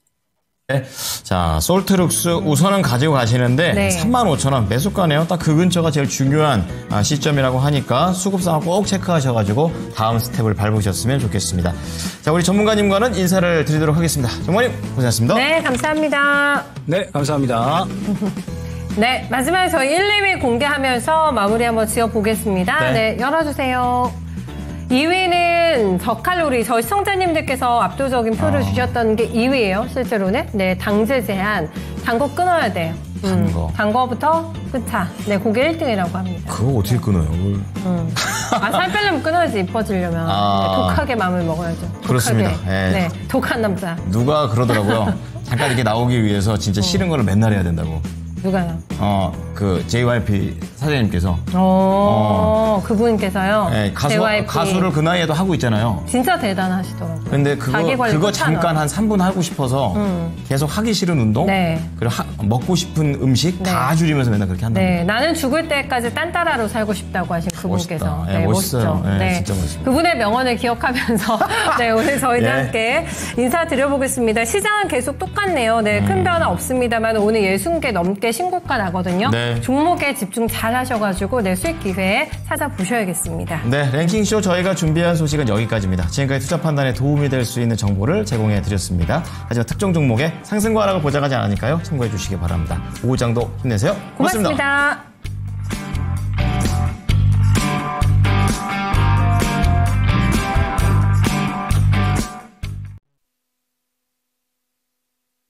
S2: 네. 자, 솔트룩스 우선은 가지고 가시는데
S3: 네.
S2: 35,000원 매수가네요. 딱 그 근처가 제일 중요한 시점이라고 하니까 수급상황 꼭 체크하셔가지고 다음 스텝을 밟으셨으면 좋겠습니다. 자, 우리 전문가님과는 인사를 드리도록 하겠습니다. 전문가님 고생하셨습니다.
S3: 네, 감사합니다.
S6: 네, 감사합니다.
S3: 네, 마지막에 저희 1, 2위 공개하면서 마무리 한번 지어보겠습니다.
S2: 네.
S3: 네, 열어주세요. 2위는 저칼로리, 저희 시청자님들께서 압도적인 표를 주셨던 게 2위예요, 실제로는. 네, 당제 제한. 단 거 끊어야 돼요. 단 거부터 끊자. 네, 그게 1등이라고 합니다.
S2: 그거 어떻게 끊어요?
S3: 살 빼려면 끊어야지, 이뻐지려면. 네, 독하게 마음을 먹어야죠. 독하게.
S2: 그렇습니다. 예.
S3: 네, 독한 남자.
S2: 누가 그러더라고요. 잠깐 이렇게 나오기 위해서 진짜 싫은 거를 맨날 해야 된다고.
S3: 누가요?
S2: 그 JYP 사장님께서.
S3: 그분께서요?
S2: 네,
S3: JYP.
S2: 가수를 그 나이에도 하고 있잖아요.
S3: 진짜 대단하시더라고요.
S2: 근데
S3: 자기 관리
S2: 그거
S3: 못하나.
S2: 잠깐 한 3분 하고 싶어서 계속 하기 싫은 운동,
S3: 네.
S2: 그리고 먹고 싶은 음식
S3: 네.
S2: 다 줄이면서 맨날 그렇게 한다고.
S3: 네, 나는 죽을 때까지 딴따라로 살고 싶다고 하신 그분께서.
S2: 멋있다. 네, 멋있어요. 네, 진짜 멋있습니다.
S3: 그분의 명언을 기억하면서 네, 오늘 저희는
S2: 예.
S3: 함께 인사드려보겠습니다. 시장은 계속 똑같네요. 네, 큰 변화 없습니다만 오늘 60개 넘게 신고가 나거든요.
S2: 네.
S3: 종목에 집중 잘 하셔가지고 네, 수익 기회 찾아보셔야겠습니다.
S2: 네, 랭킹쇼 저희가 준비한 소식은 여기까지입니다. 지금까지 투자 판단에 도움이 될 수 있는 정보를 제공해 드렸습니다. 하지만 특정 종목의 상승과 하락을 보장하지 않으니까요. 참고해 주시기 바랍니다. 오후장도 힘내세요. 고맙습니다.
S3: 고맙습니다.